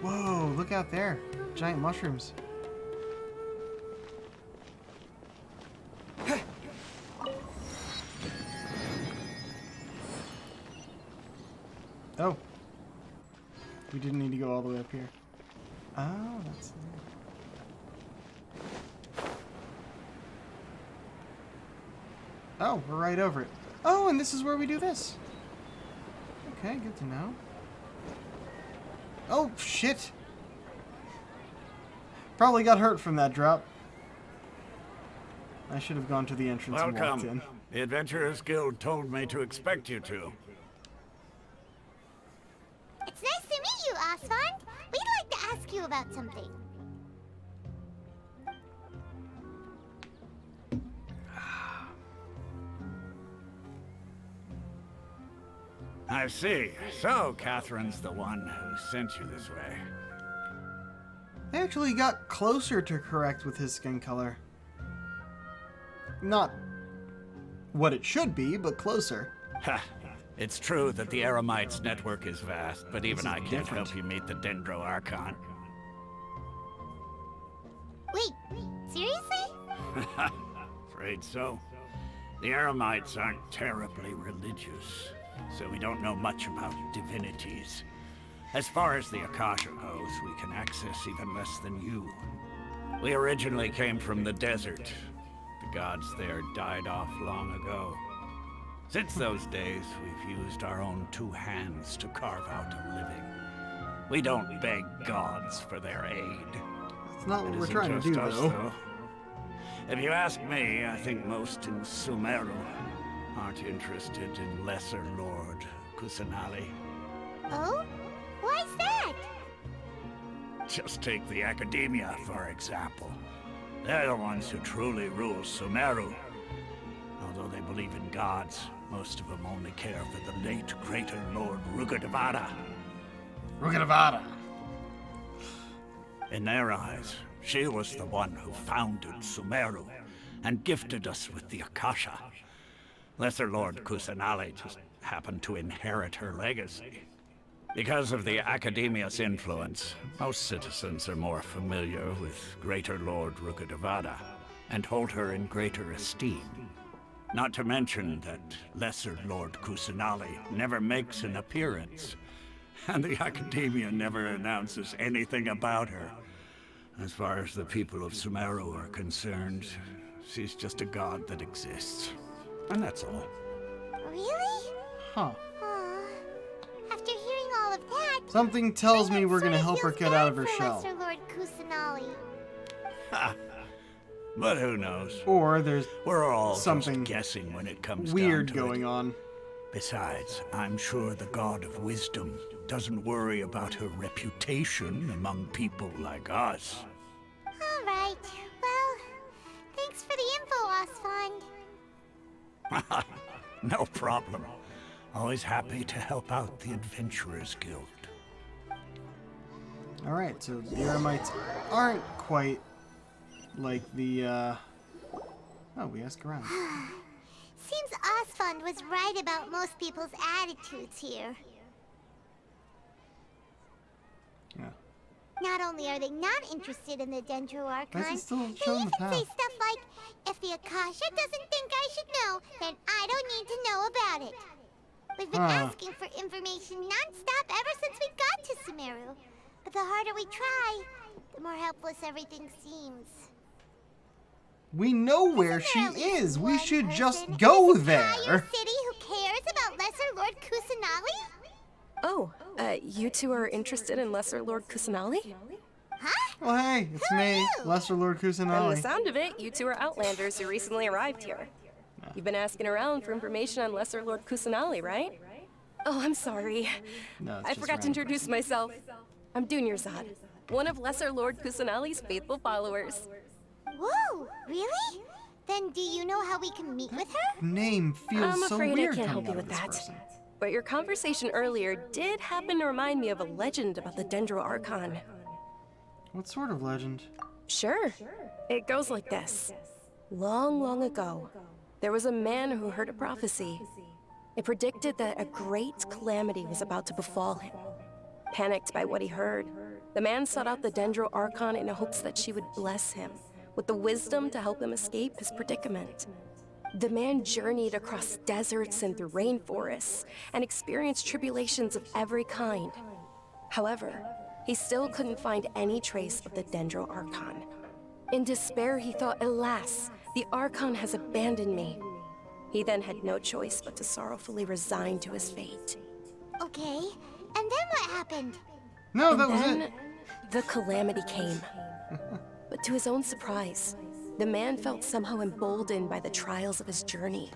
Whoa, look out there. Giant mushrooms. Oh. We didn't need to go all the way up here. Oh, that's... Oh, we're right over it. Oh, and this is where we do this. Okay, good to know. Oh, shit. Probably got hurt from that drop. I should have gone to the entrance and walked in. Welcome. The Adventurers Guild told me to expect you to. It's nice to meet you, Osvan. We'd like to ask you about something. I see. So, Catherine's the one who sent you this way. I actually got closer to correct with his skin color. Not what it should be, but closer. Ha! It's true that the Eremites network is vast, but even I can't different. help you meet the Dendro Archon. Wait, seriously? Afraid so. The Eremites aren't terribly religious, so we don't know much about divinities. As far as the Akasha goes, we can access even less than you. We originally came from the desert. The gods there died off long ago. Since those days, we've used our own two hands to carve out a living. We don't beg gods for their aid. That's not what It we're isn't trying to do, just us, though. If you ask me, I think most in Sumeru aren't interested in Lesser Lord Kusanali. Oh? Why's that? Just take the Academia, for example. They're the ones who truly rule Sumeru. Although they believe in gods, most of them only care for the late Greater Lord Rugadavada. Rugadavada. In their eyes, she was the one who founded Sumeru and gifted us with the Akasha. Lesser Lord Kusanali just happened to inherit her legacy. Because of the Academia's influence, most citizens are more familiar with Greater Lord Rugadavada and hold her in greater esteem. Not to mention that Lesser Lord Kusanali never makes an appearance, and the Academia never announces anything about her. As far as the people of Subzeroes are concerned, she's just a god that exists. And that's all. Really? Huh. Aw. After hearing all of that, Something tells me we're gonna sorta help her feels get bad out of her for shell. Lesser Lord Kusanali. Ha! But who knows? Or there's We're all something just guessing when it comes weird down to going it. on. Besides, I'm sure the God of Wisdom doesn't worry about her reputation among people like us. All right. Well, thanks for the info, Osfond. No problem. Always happy to help out the Adventurers Guild. Alright, so the Eremites aren't quite like the, Oh, we ask around. Seems Osfond was right about most people's attitudes here. Yeah. Not only are they not interested in the Dendro Why Archon, is it still they showing even the path? say stuff like, if the Akasha doesn't think I should know, then I don't need to know about it. We've been asking for information non-stop ever since we got to Subzeroes. But the harder we try, the more helpless everything seems. We know where she Isn't there at least is. We one should person just in go this entire there. city who cares about Lesser Lord Kusanali? Oh, you two are interested in Lesser Lord Kusanali? Huh? Well, hey, it's me, Lesser Lord From the Kusanali. sound of it, you two are Outlanders who recently arrived here. You've been asking around for information on Lesser Lord Kusanali, right? Oh, I'm sorry. No, it's I just forgot to random. introduce myself. I'm Dunyarzad, one of Lesser Lord Kusanali's faithful followers. Whoa, really? Then do you know how we can meet with her? Name feels I'm so afraid I weird can't coming help you out of with this that. person. But your conversation earlier did happen to remind me of a legend about the Dendro Archon. What sort of legend? Sure. It goes like this. Long, long ago, there was a man who heard a prophecy. It predicted that a great calamity was about to befall him. Panicked by what he heard, the man sought out the Dendro Archon in hopes that she would bless him with the wisdom to help him escape his predicament. The man journeyed across deserts and through rainforests and experienced tribulations of every kind. However, he still couldn't find any trace of the Dendro Archon. In despair, he thought, alas, the Archon has abandoned me. He then had no choice but to sorrowfully resign to his fate. Okay, and then what happened? No, And that was then it. the calamity came. But to his own surprise, the man felt somehow emboldened by the trials of his journey.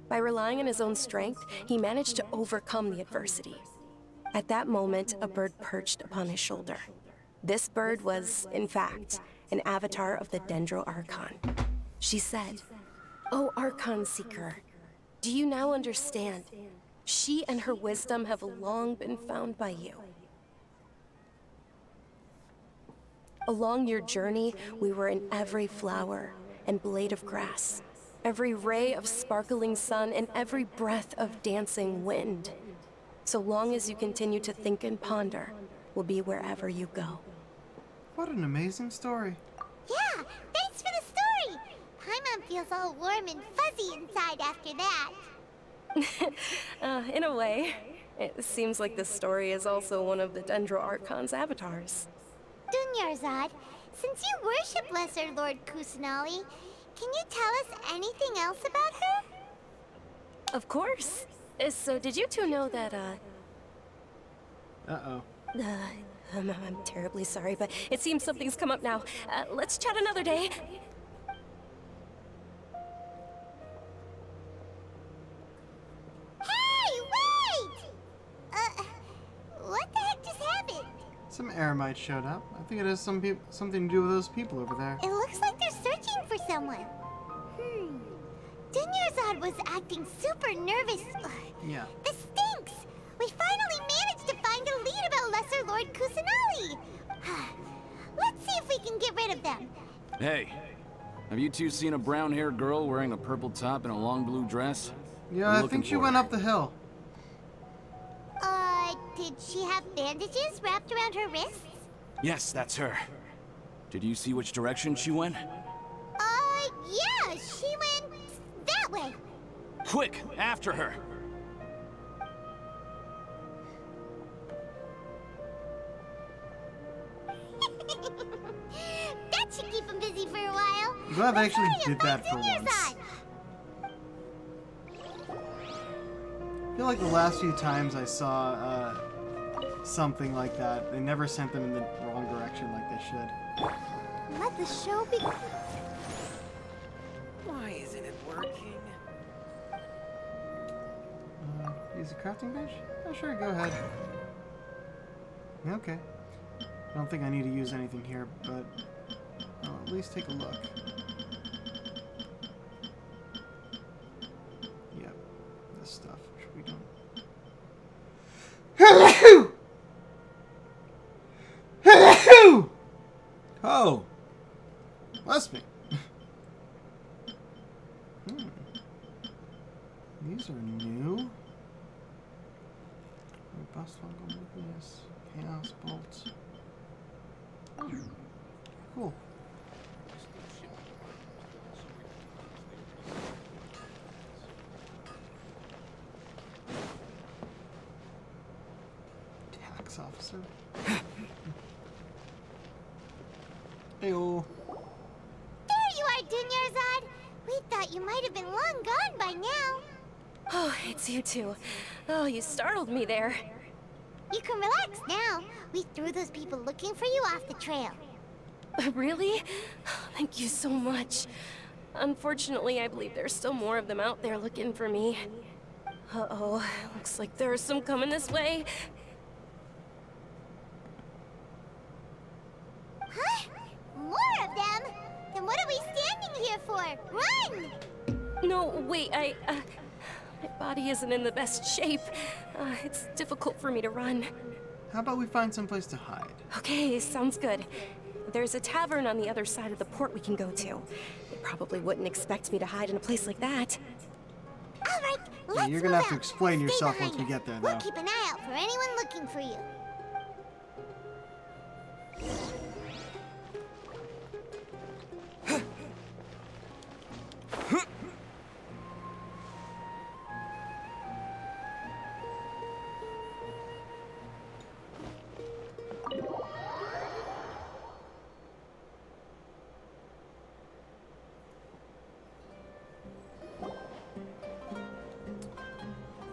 By relying on his own strength, he managed to overcome the adversity. At that moment, a bird perched upon his shoulder. This bird was, in fact, an avatar of the Dendro Archon. She said, "O Archon Seeker, do you now understand? She and her wisdom have long been found by you. Along your journey, we were in every flower and blade of grass, every ray of sparkling sun, and every breath of dancing wind. So long as you continue to think and ponder, we'll be wherever you go." What an amazing story. Yeah, thanks for the story. Paimon feels all warm and fuzzy inside after that. In a way, it seems like this story is also one of the Dendro Archon's avatars. Dunyarzad, since you worship Lesser Lord Kusanali, can you tell us anything else about her? Of course. So did you two know that, Uh-oh. I'm terribly sorry, but it seems something's come up now. Let's chat another day. Hey, wait! What the heck just happened? Some Eremites showed up. I think it has something to do with those people over there. It looks like they're searching for someone. Dunyarzad was acting super nervous. Yeah. This stinks! We finally managed to find a lead about Lesser Lord Kusanali! Let's see if we can get rid of them. Hey, have you two seen a brown-haired girl wearing a purple top and a long blue dress? Yeah, I'm I looking think she for went her. up the hill. Did she have bandages wrapped around her wrists? Yes, that's her. Did you see which direction she went? Yeah, she went that way. Quick, after her! glad they actually did that for once. I feel like the last few times I saw something like that, they never sent them in the wrong direction like they should. Let the show begin. Why isn't it working? Use a crafting bench? Oh, sure, go ahead. Okay. I don't think I need to use anything here, but I'll at least take a look. Yep, this stuff, which we don't. Hello! Hello! Oh! Bless me. These are new. Robust fungal nucleus, chaos bolts. Oh, cool. Tax officer. Heyo. There you are, Dunyarzad. We thought you might have been long gone by now. Oh, it's you two. Oh, you startled me there. You can relax now. We threw those people looking for you off the trail. Really? Thank you so much. Unfortunately, I believe there's still more of them out there looking for me. Uh-oh, looks like there's some coming this way. Huh? More of them? Then what are we standing here for? Run! No, wait, my body isn't in the best shape. It's difficult for me to run. How about we find someplace to hide? Okay, sounds good. There's a tavern on the other side of the port we can go to. They probably wouldn't expect me to hide in a place like that. All right, Yeah, let's you're gonna have to move out. explain Stay yourself behind once we us. get there, We'll though. keep an eye out for anyone looking for you.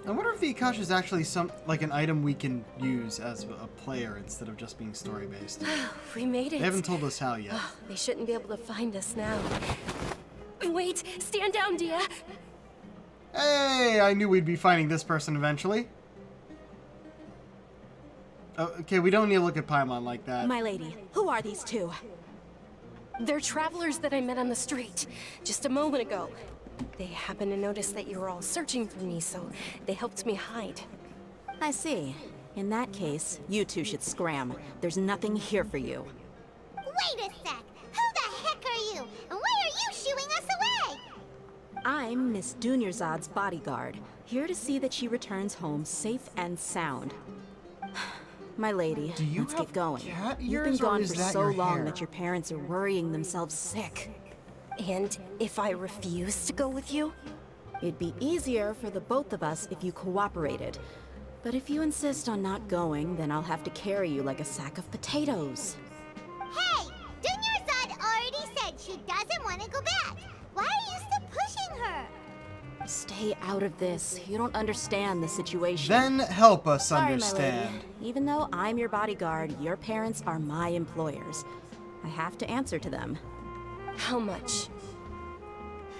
I wonder if the Akasha is actually like an item we can use as a player instead of just being story based. We made it. They haven't told us how yet. They shouldn't be able to find us now. Wait, stand down, Dia. Hey, I knew we'd be finding this person eventually. Oh, okay, we don't need to look at Paimon like that. My lady, who are these two? They're travelers that I met on the street just a moment ago. They happened to notice that you were all searching for me, so they helped me hide. I see. In that case, you two should scram. There's nothing here for you. Wait a sec. Who the heck are you? And why are you shooing us away? I'm Miss Dunyarzad's bodyguard, here to see that she returns home safe and sound. My lady, let's get going. You've been ears, or gone is for that so your long hair? that your parents are worrying themselves sick. And if I refuse to go with you? It'd be easier for the both of us if you cooperated. But if you insist on not going, then I'll have to carry you like a sack of potatoes. Hey! Dunyarzad already said she doesn't want to go back. Why are you still pushing her? Stay out of this. You don't understand the situation. Then help us Sorry, understand. my lady. Even though I'm your bodyguard, your parents are my employers. I have to answer to them. How much?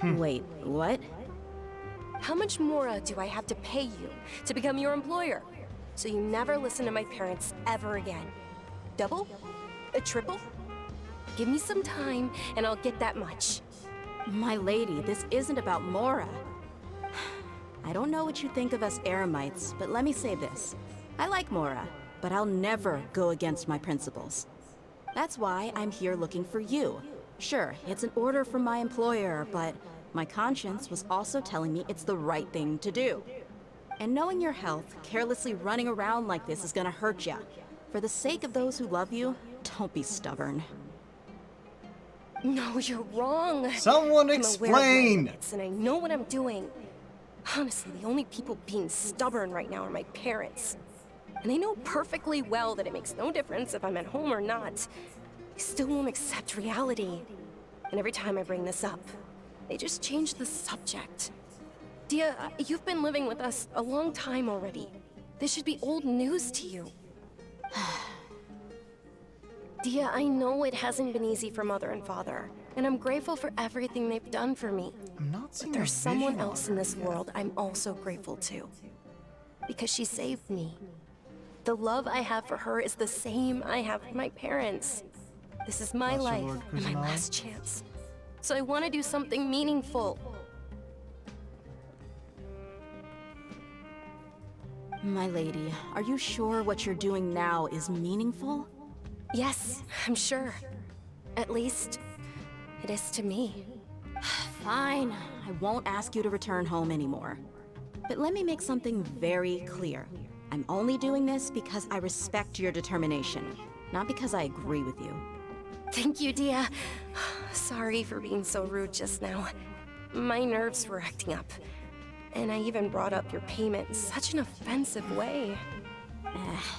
Wait, what? How much more do I have to pay you to become your employer? So you never listen to my parents ever again. Double? A triple? Give me some time and I'll get that much. My lady, this isn't about Mora. I don't know what you think of us Eremites, but let me say this. I like Mora, but I'll never go against my principles. That's why I'm here looking for you. Sure, it's an order from my employer, but my conscience was also telling me it's the right thing to do. And knowing your health, carelessly running around like this is gonna hurt ya. For the sake of those who love you, don't be stubborn. No, you're wrong. Someone I'm aware of my explain! limits, and I know what I'm doing. Honestly, the only people being stubborn right now are my parents. And they know perfectly well that it makes no difference if I'm at home or not. They still won't accept reality. and every time I bring this up, they just change the subject. Dia, you've been living with us a long time already. This should be old news to you. Dia, I know it hasn't been easy for Mother and Father, and I'm grateful for everything they've done for me. I'm not seeing But there's a someone visual else in this yet. world I'm also grateful to. Because she saved me. The love I have for her is the same I have for my parents. This is my Bless you, life Lord and my Kusanagi. last chance. So I want to do something meaningful. My lady, are you sure what you're doing now is meaningful? Yes, I'm sure. At least, it is to me. Fine, I won't ask you to return home anymore. But let me make something very clear. I'm only doing this because I respect your determination, not because I agree with you. Thank you, Dia. Sorry for being so rude just now. My nerves were acting up. And I even brought up your payment in such an offensive way.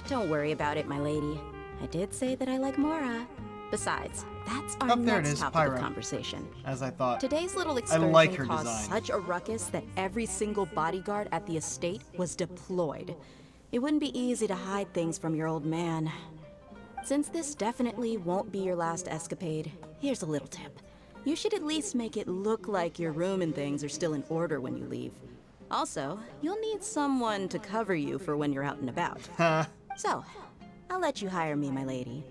Don't worry about it, my lady. I did say that I like Mora. Besides, that's our Oh, there it next is, topic of Pyro. conversation. As I thought. Today's little I excursion like her caused design. such a ruckus that every single bodyguard at the estate was deployed. It wouldn't be easy to hide things from your old man. Since this definitely won't be your last escapade, here's a little tip. You should at least make it look like your room and things are still in order when you leave. Also, you'll need someone to cover you for when you're out and about. So, I'll let you hire me, my lady.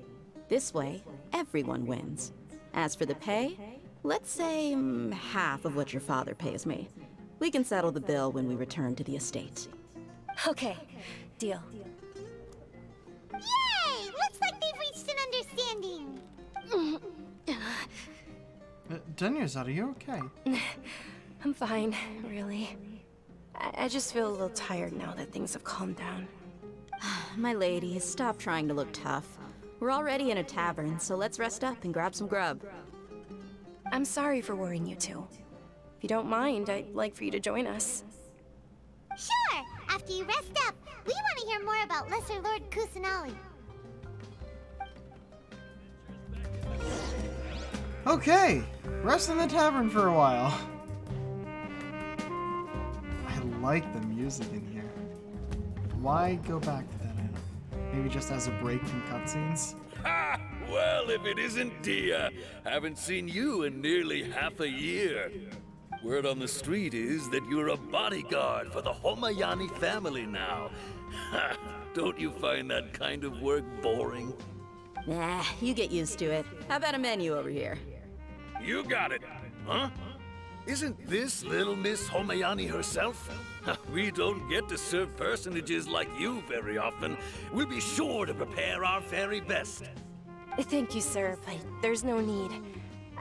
This way, everyone wins. As for the pay, let's say half of what your father pays me. We can settle the bill when we return to the estate. Okay, deal. Yay! Looks like they've reached an understanding. Dunyarzad, are you okay? I'm fine, really. I just feel a little tired now that things have calmed down. My lady, stop trying to look tough. We're already in a tavern, so let's rest up and grab some grub. I'm sorry for worrying you two. If you don't mind, I'd like for you to join us. Sure! After you rest up, we want to hear more about Lesser Lord Kusanagi. Okay, rest in the tavern for a while. I like the music in here. Why go back to that item? Maybe just as a break from cutscenes? Ha! Well, if it isn't Dia, haven't seen you in nearly half a year. Word on the street is that you're a bodyguard for the Homayani family now. Ha! Don't you find that kind of work boring? Nah, you get used to it. How about a menu over here? You got it, huh? Isn't this little Miss Homayani herself? We don't get to serve personages like you very often. We'll be sure to prepare our very best. Thank you, sir, but there's no need.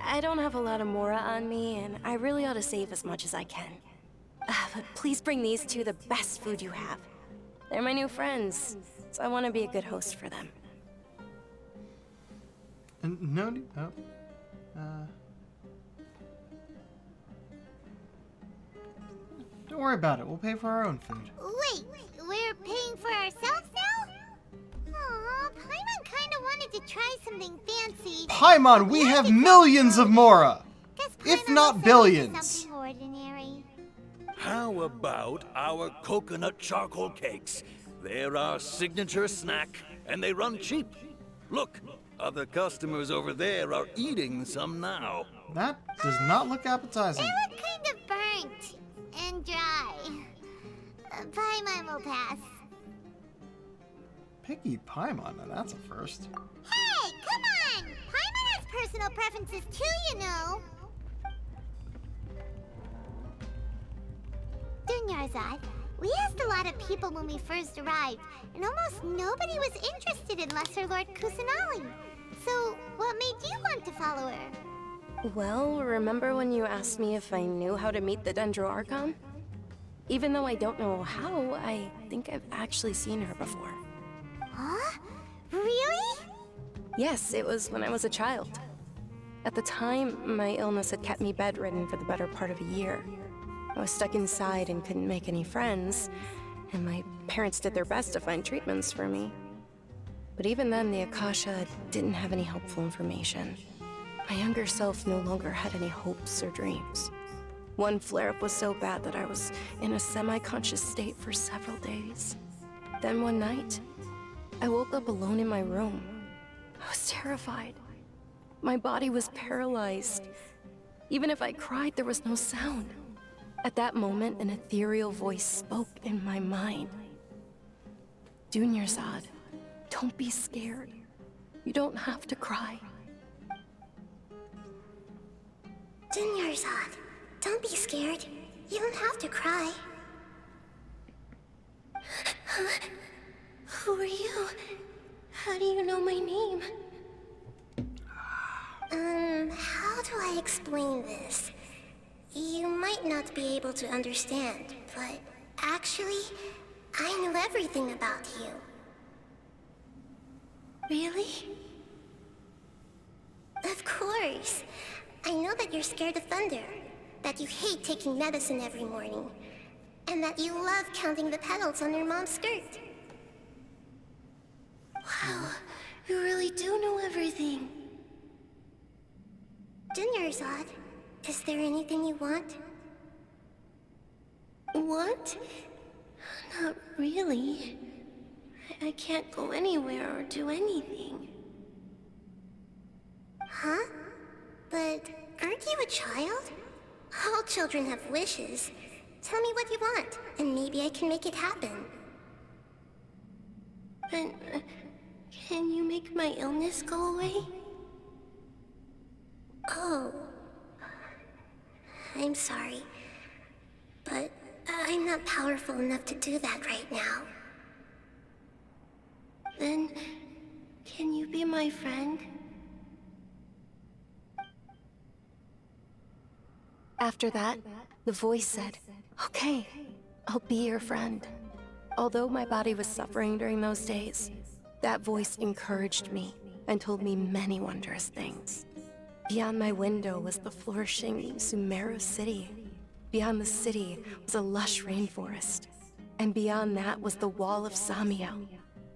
I don't have a lot of Mora on me, and I really ought to save as much as I can. But please bring these two the best food you have. They're my new friends, so I want to be a good host for them. No need. Oh. Don't worry about it. We'll pay for our own food. Wait, we're paying for ourselves now? Aw, Paimon kinda wanted to try something fancy. Paimon, we have millions of Mora! If not billions. Something ordinary. How about our coconut charcoal cakes? They're our signature snack, and they run cheap. Look, other customers over there are eating some now. That does not look appetizing. They look kind of burnt and dry. Paimon will pass. Picky Paimon, now that's a first. Hey, come on! Paimon has personal preferences too, you know. Dunyarzad, we asked a lot of people when we first arrived, and almost nobody was interested in Lesser Lord Kusanagi. So, what made you want to follow her? Well, remember when you asked me if I knew how to meet the Dendro Archon? Even though I don't know how, I think I've actually seen her before. Huh? Really? Yes, it was when I was a child. At the time, my illness had kept me bedridden for the better part of a year. I was stuck inside and couldn't make any friends, and my parents did their best to find treatments for me. But even then, the Akasha didn't have any helpful information. My younger self no longer had any hopes or dreams. One flare-up was so bad that I was in a semi-conscious state for several days. Then one night, I woke up alone in my room. I was terrified. My body was paralyzed. Even if I cried, there was no sound. At that moment, an ethereal voice spoke in my mind. Dunyarzad, don't be scared. You don't have to cry. Dunyarzad, don't be scared. You don't have to cry. Who are you? How do you know my name? How do I explain this? You might not be able to understand, but actually, I know everything about you. Really? Of course. I know that you're scared of thunder, that you hate taking medicine every morning, and that you love counting the petals on your mom's skirt. Wow, you really do know everything. Dunyarzad, is there anything you want? Want? Not really. I can't go anywhere or do anything. Huh? But aren't you a child? All children have wishes. Tell me what you want, and maybe I can make it happen. But can you make my illness go away? Oh. I'm sorry. But I'm not powerful enough to do that right now. Then, can you be my friend? After that, the voice said, "Okay, I'll be your friend." Although my body was suffering during those days, that voice encouraged me and told me many wondrous things. Beyond my window was the flourishing Subzeroes city. Beyond the city was a lush rainforest. And beyond that was the wall of Samiel,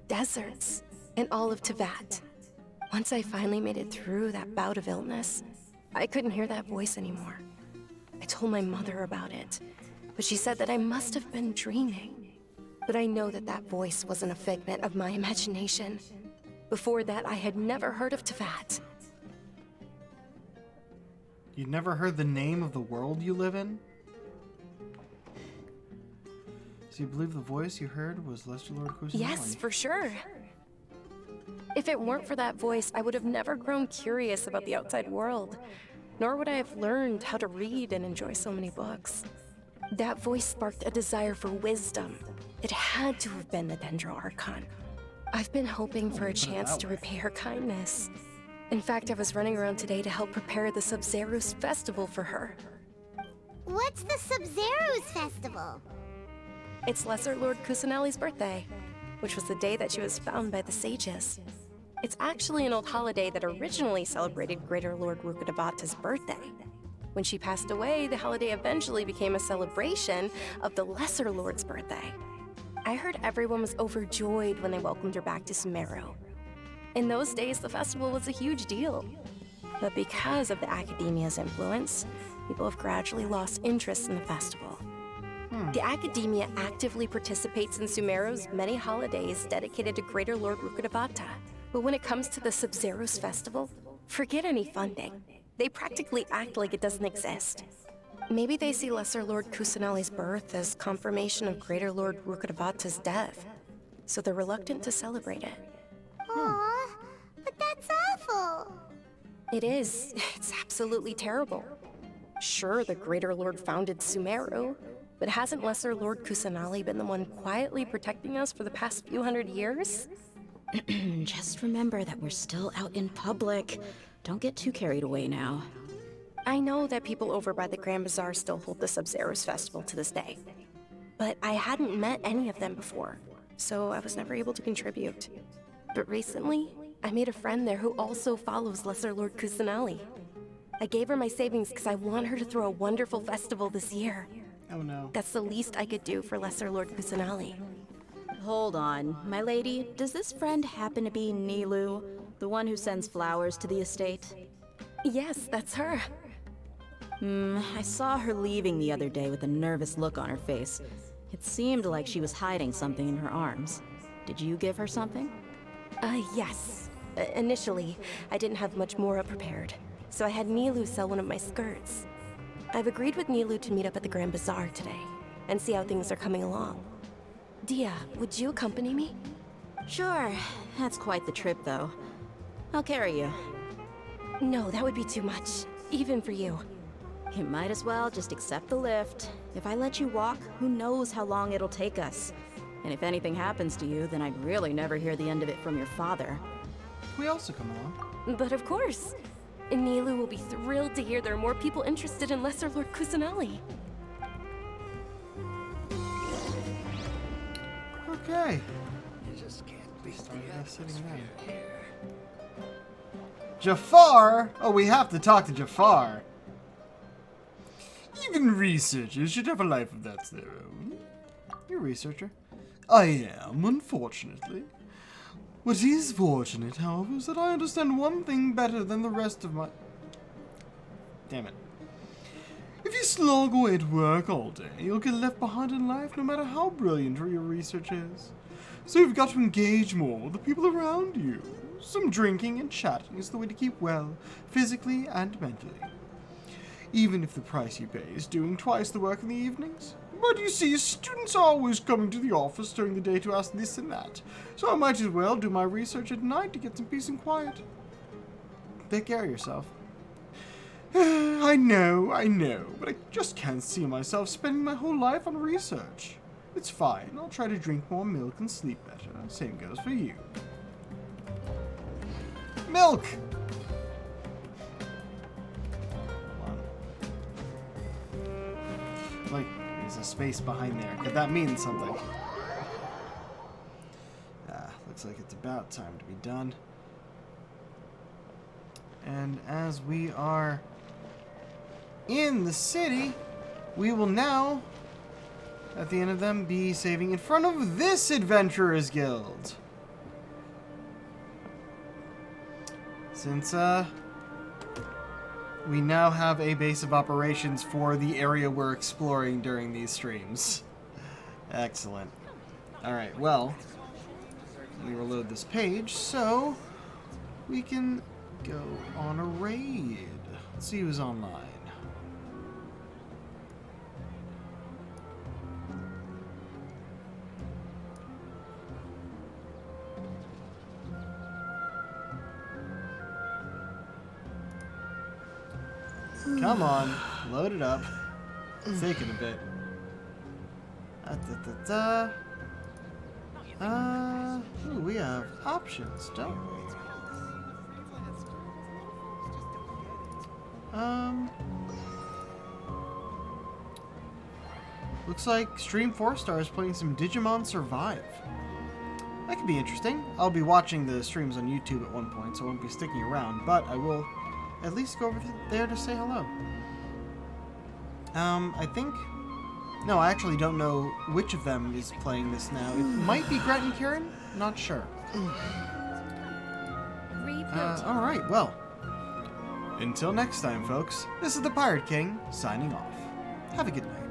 deserts, and all of Teyvat. Once I finally made it through that bout of illness, I couldn't hear that voice anymore. I told my mother about it, but she said that I must have been dreaming. But I know that that voice wasn't a figment of my imagination. Before that, I had never heard of Teyvat. You'd never heard the name of the world you live in? So you believe the voice you heard was Lesser Lord Kusanali? Yes, for sure. If it weren't for that voice, I would have never grown curious about the outside world, nor would I have learned how to read and enjoy so many books. That voice sparked a desire for wisdom. It had to have been the Dendro Archon. I've been hoping for a chance to repay her kindness. In fact, I was running around today to help prepare the Subzeroes Festival for her. What's the Subzeroes Festival? It's Lesser Lord Kusanali's birthday, which was the day that she was found by the sages. It's actually an old holiday that originally celebrated Greater Lord Rukkhadevata's birthday. When she passed away, the holiday eventually became a celebration of the Lesser Lord's birthday. I heard everyone was overjoyed when they welcomed her back to Sumeru. In those days, the festival was a huge deal. But because of the Academia's influence, people have gradually lost interest in the festival. The Academia actively participates in Sumeru's many holidays dedicated to Greater Lord Rukkhadevata. But when it comes to the Subzeros Festival, forget any funding. They practically act like it doesn't exist. Maybe they see Lesser Lord Kusanali's birth as confirmation of Greater Lord Rukkhadevata's death, so they're reluctant to celebrate it. Aww, but that's awful. It is. It's absolutely terrible. Sure, the Greater Lord founded Sumeru, but hasn't Lesser Lord Kusanali been the one quietly protecting us for the past few hundred years? Just remember that we're still out in public. Don't get too carried away now. I know that people over by the Grand Bazaar still hold the Subzeros Festival to this day. But I hadn't met any of them before, so I was never able to contribute. But recently, I made a friend there who also follows Lesser Lord Kusanali. I gave her my savings because I want her to throw a wonderful festival this year. Oh no. That's the least I could do for Lesser Lord Kusanali. Hold on, my lady. Does this friend happen to be Nilu, the one who sends flowers to the estate? Yes, that's her. I saw her leaving the other day with a nervous look on her face. It seemed like she was hiding something in her arms. Did you give her something? Yes. Initially, I didn't have much more prepared, so I had Nilu sell one of my skirts. I've agreed with Nilu to meet up at the Grand Bazaar today, and see how things are coming along. Dia, would you accompany me? Sure. That's quite the trip, though. I'll carry you. No, that would be too much, even for you. You might as well just accept the lift. If I let you walk, who knows how long it'll take us. And if anything happens to you, then I'd really never hear the end of it from your father. We also come along. But of course. Nilu will be thrilled to hear there are more people interested in Lesser Lord Kusanali. Okay. You just can't be sitting down. Jafar? Oh, we have to talk to Jafar. Even researchers should have a life of that's their own. You're a researcher. I am, unfortunately. What is fortunate, however, is that I understand one thing better than the rest of my... Damn it. If you slog away at work all day, you'll get left behind in life no matter how brilliant your research is. So you've got to engage more with the people around you. Some drinking and chatting is the way to keep well, physically and mentally. Even if the price you pay is doing twice the work in the evenings. But you see, students are always coming to the office during the day to ask this and that, so I might as well do my research at night to get some peace and quiet. Take care of yourself. I know, but I just can't see myself spending my whole life on research. It's fine, I'll try to drink more milk and sleep better. Same goes for you. Milk! Like, there's a space behind there. Could that mean something? Looks like it's about time to be done. And as we are in the city, we will now, at the end of them, be saving in front of this Adventurers Guild. Since, we now have a base of operations for the area we're exploring during these streams. Excellent. Alright, well, let me reload this page so we can go on a raid. Let's see who's online. Come on, load it up. It's taking a bit. Ooh, we have options, don't we? Looks like Stream 4-Star is playing some Digimon Survive. That could be interesting. I'll be watching the streams on YouTube at one point, so I won't be sticking around, but I will at least go over there to say hello. I think... No, I actually don't know which of them is playing this now. It might be Gret and Kieran? Not sure. Alright, well. Until next time, folks, this is the Pirate King, signing off. Have a good night.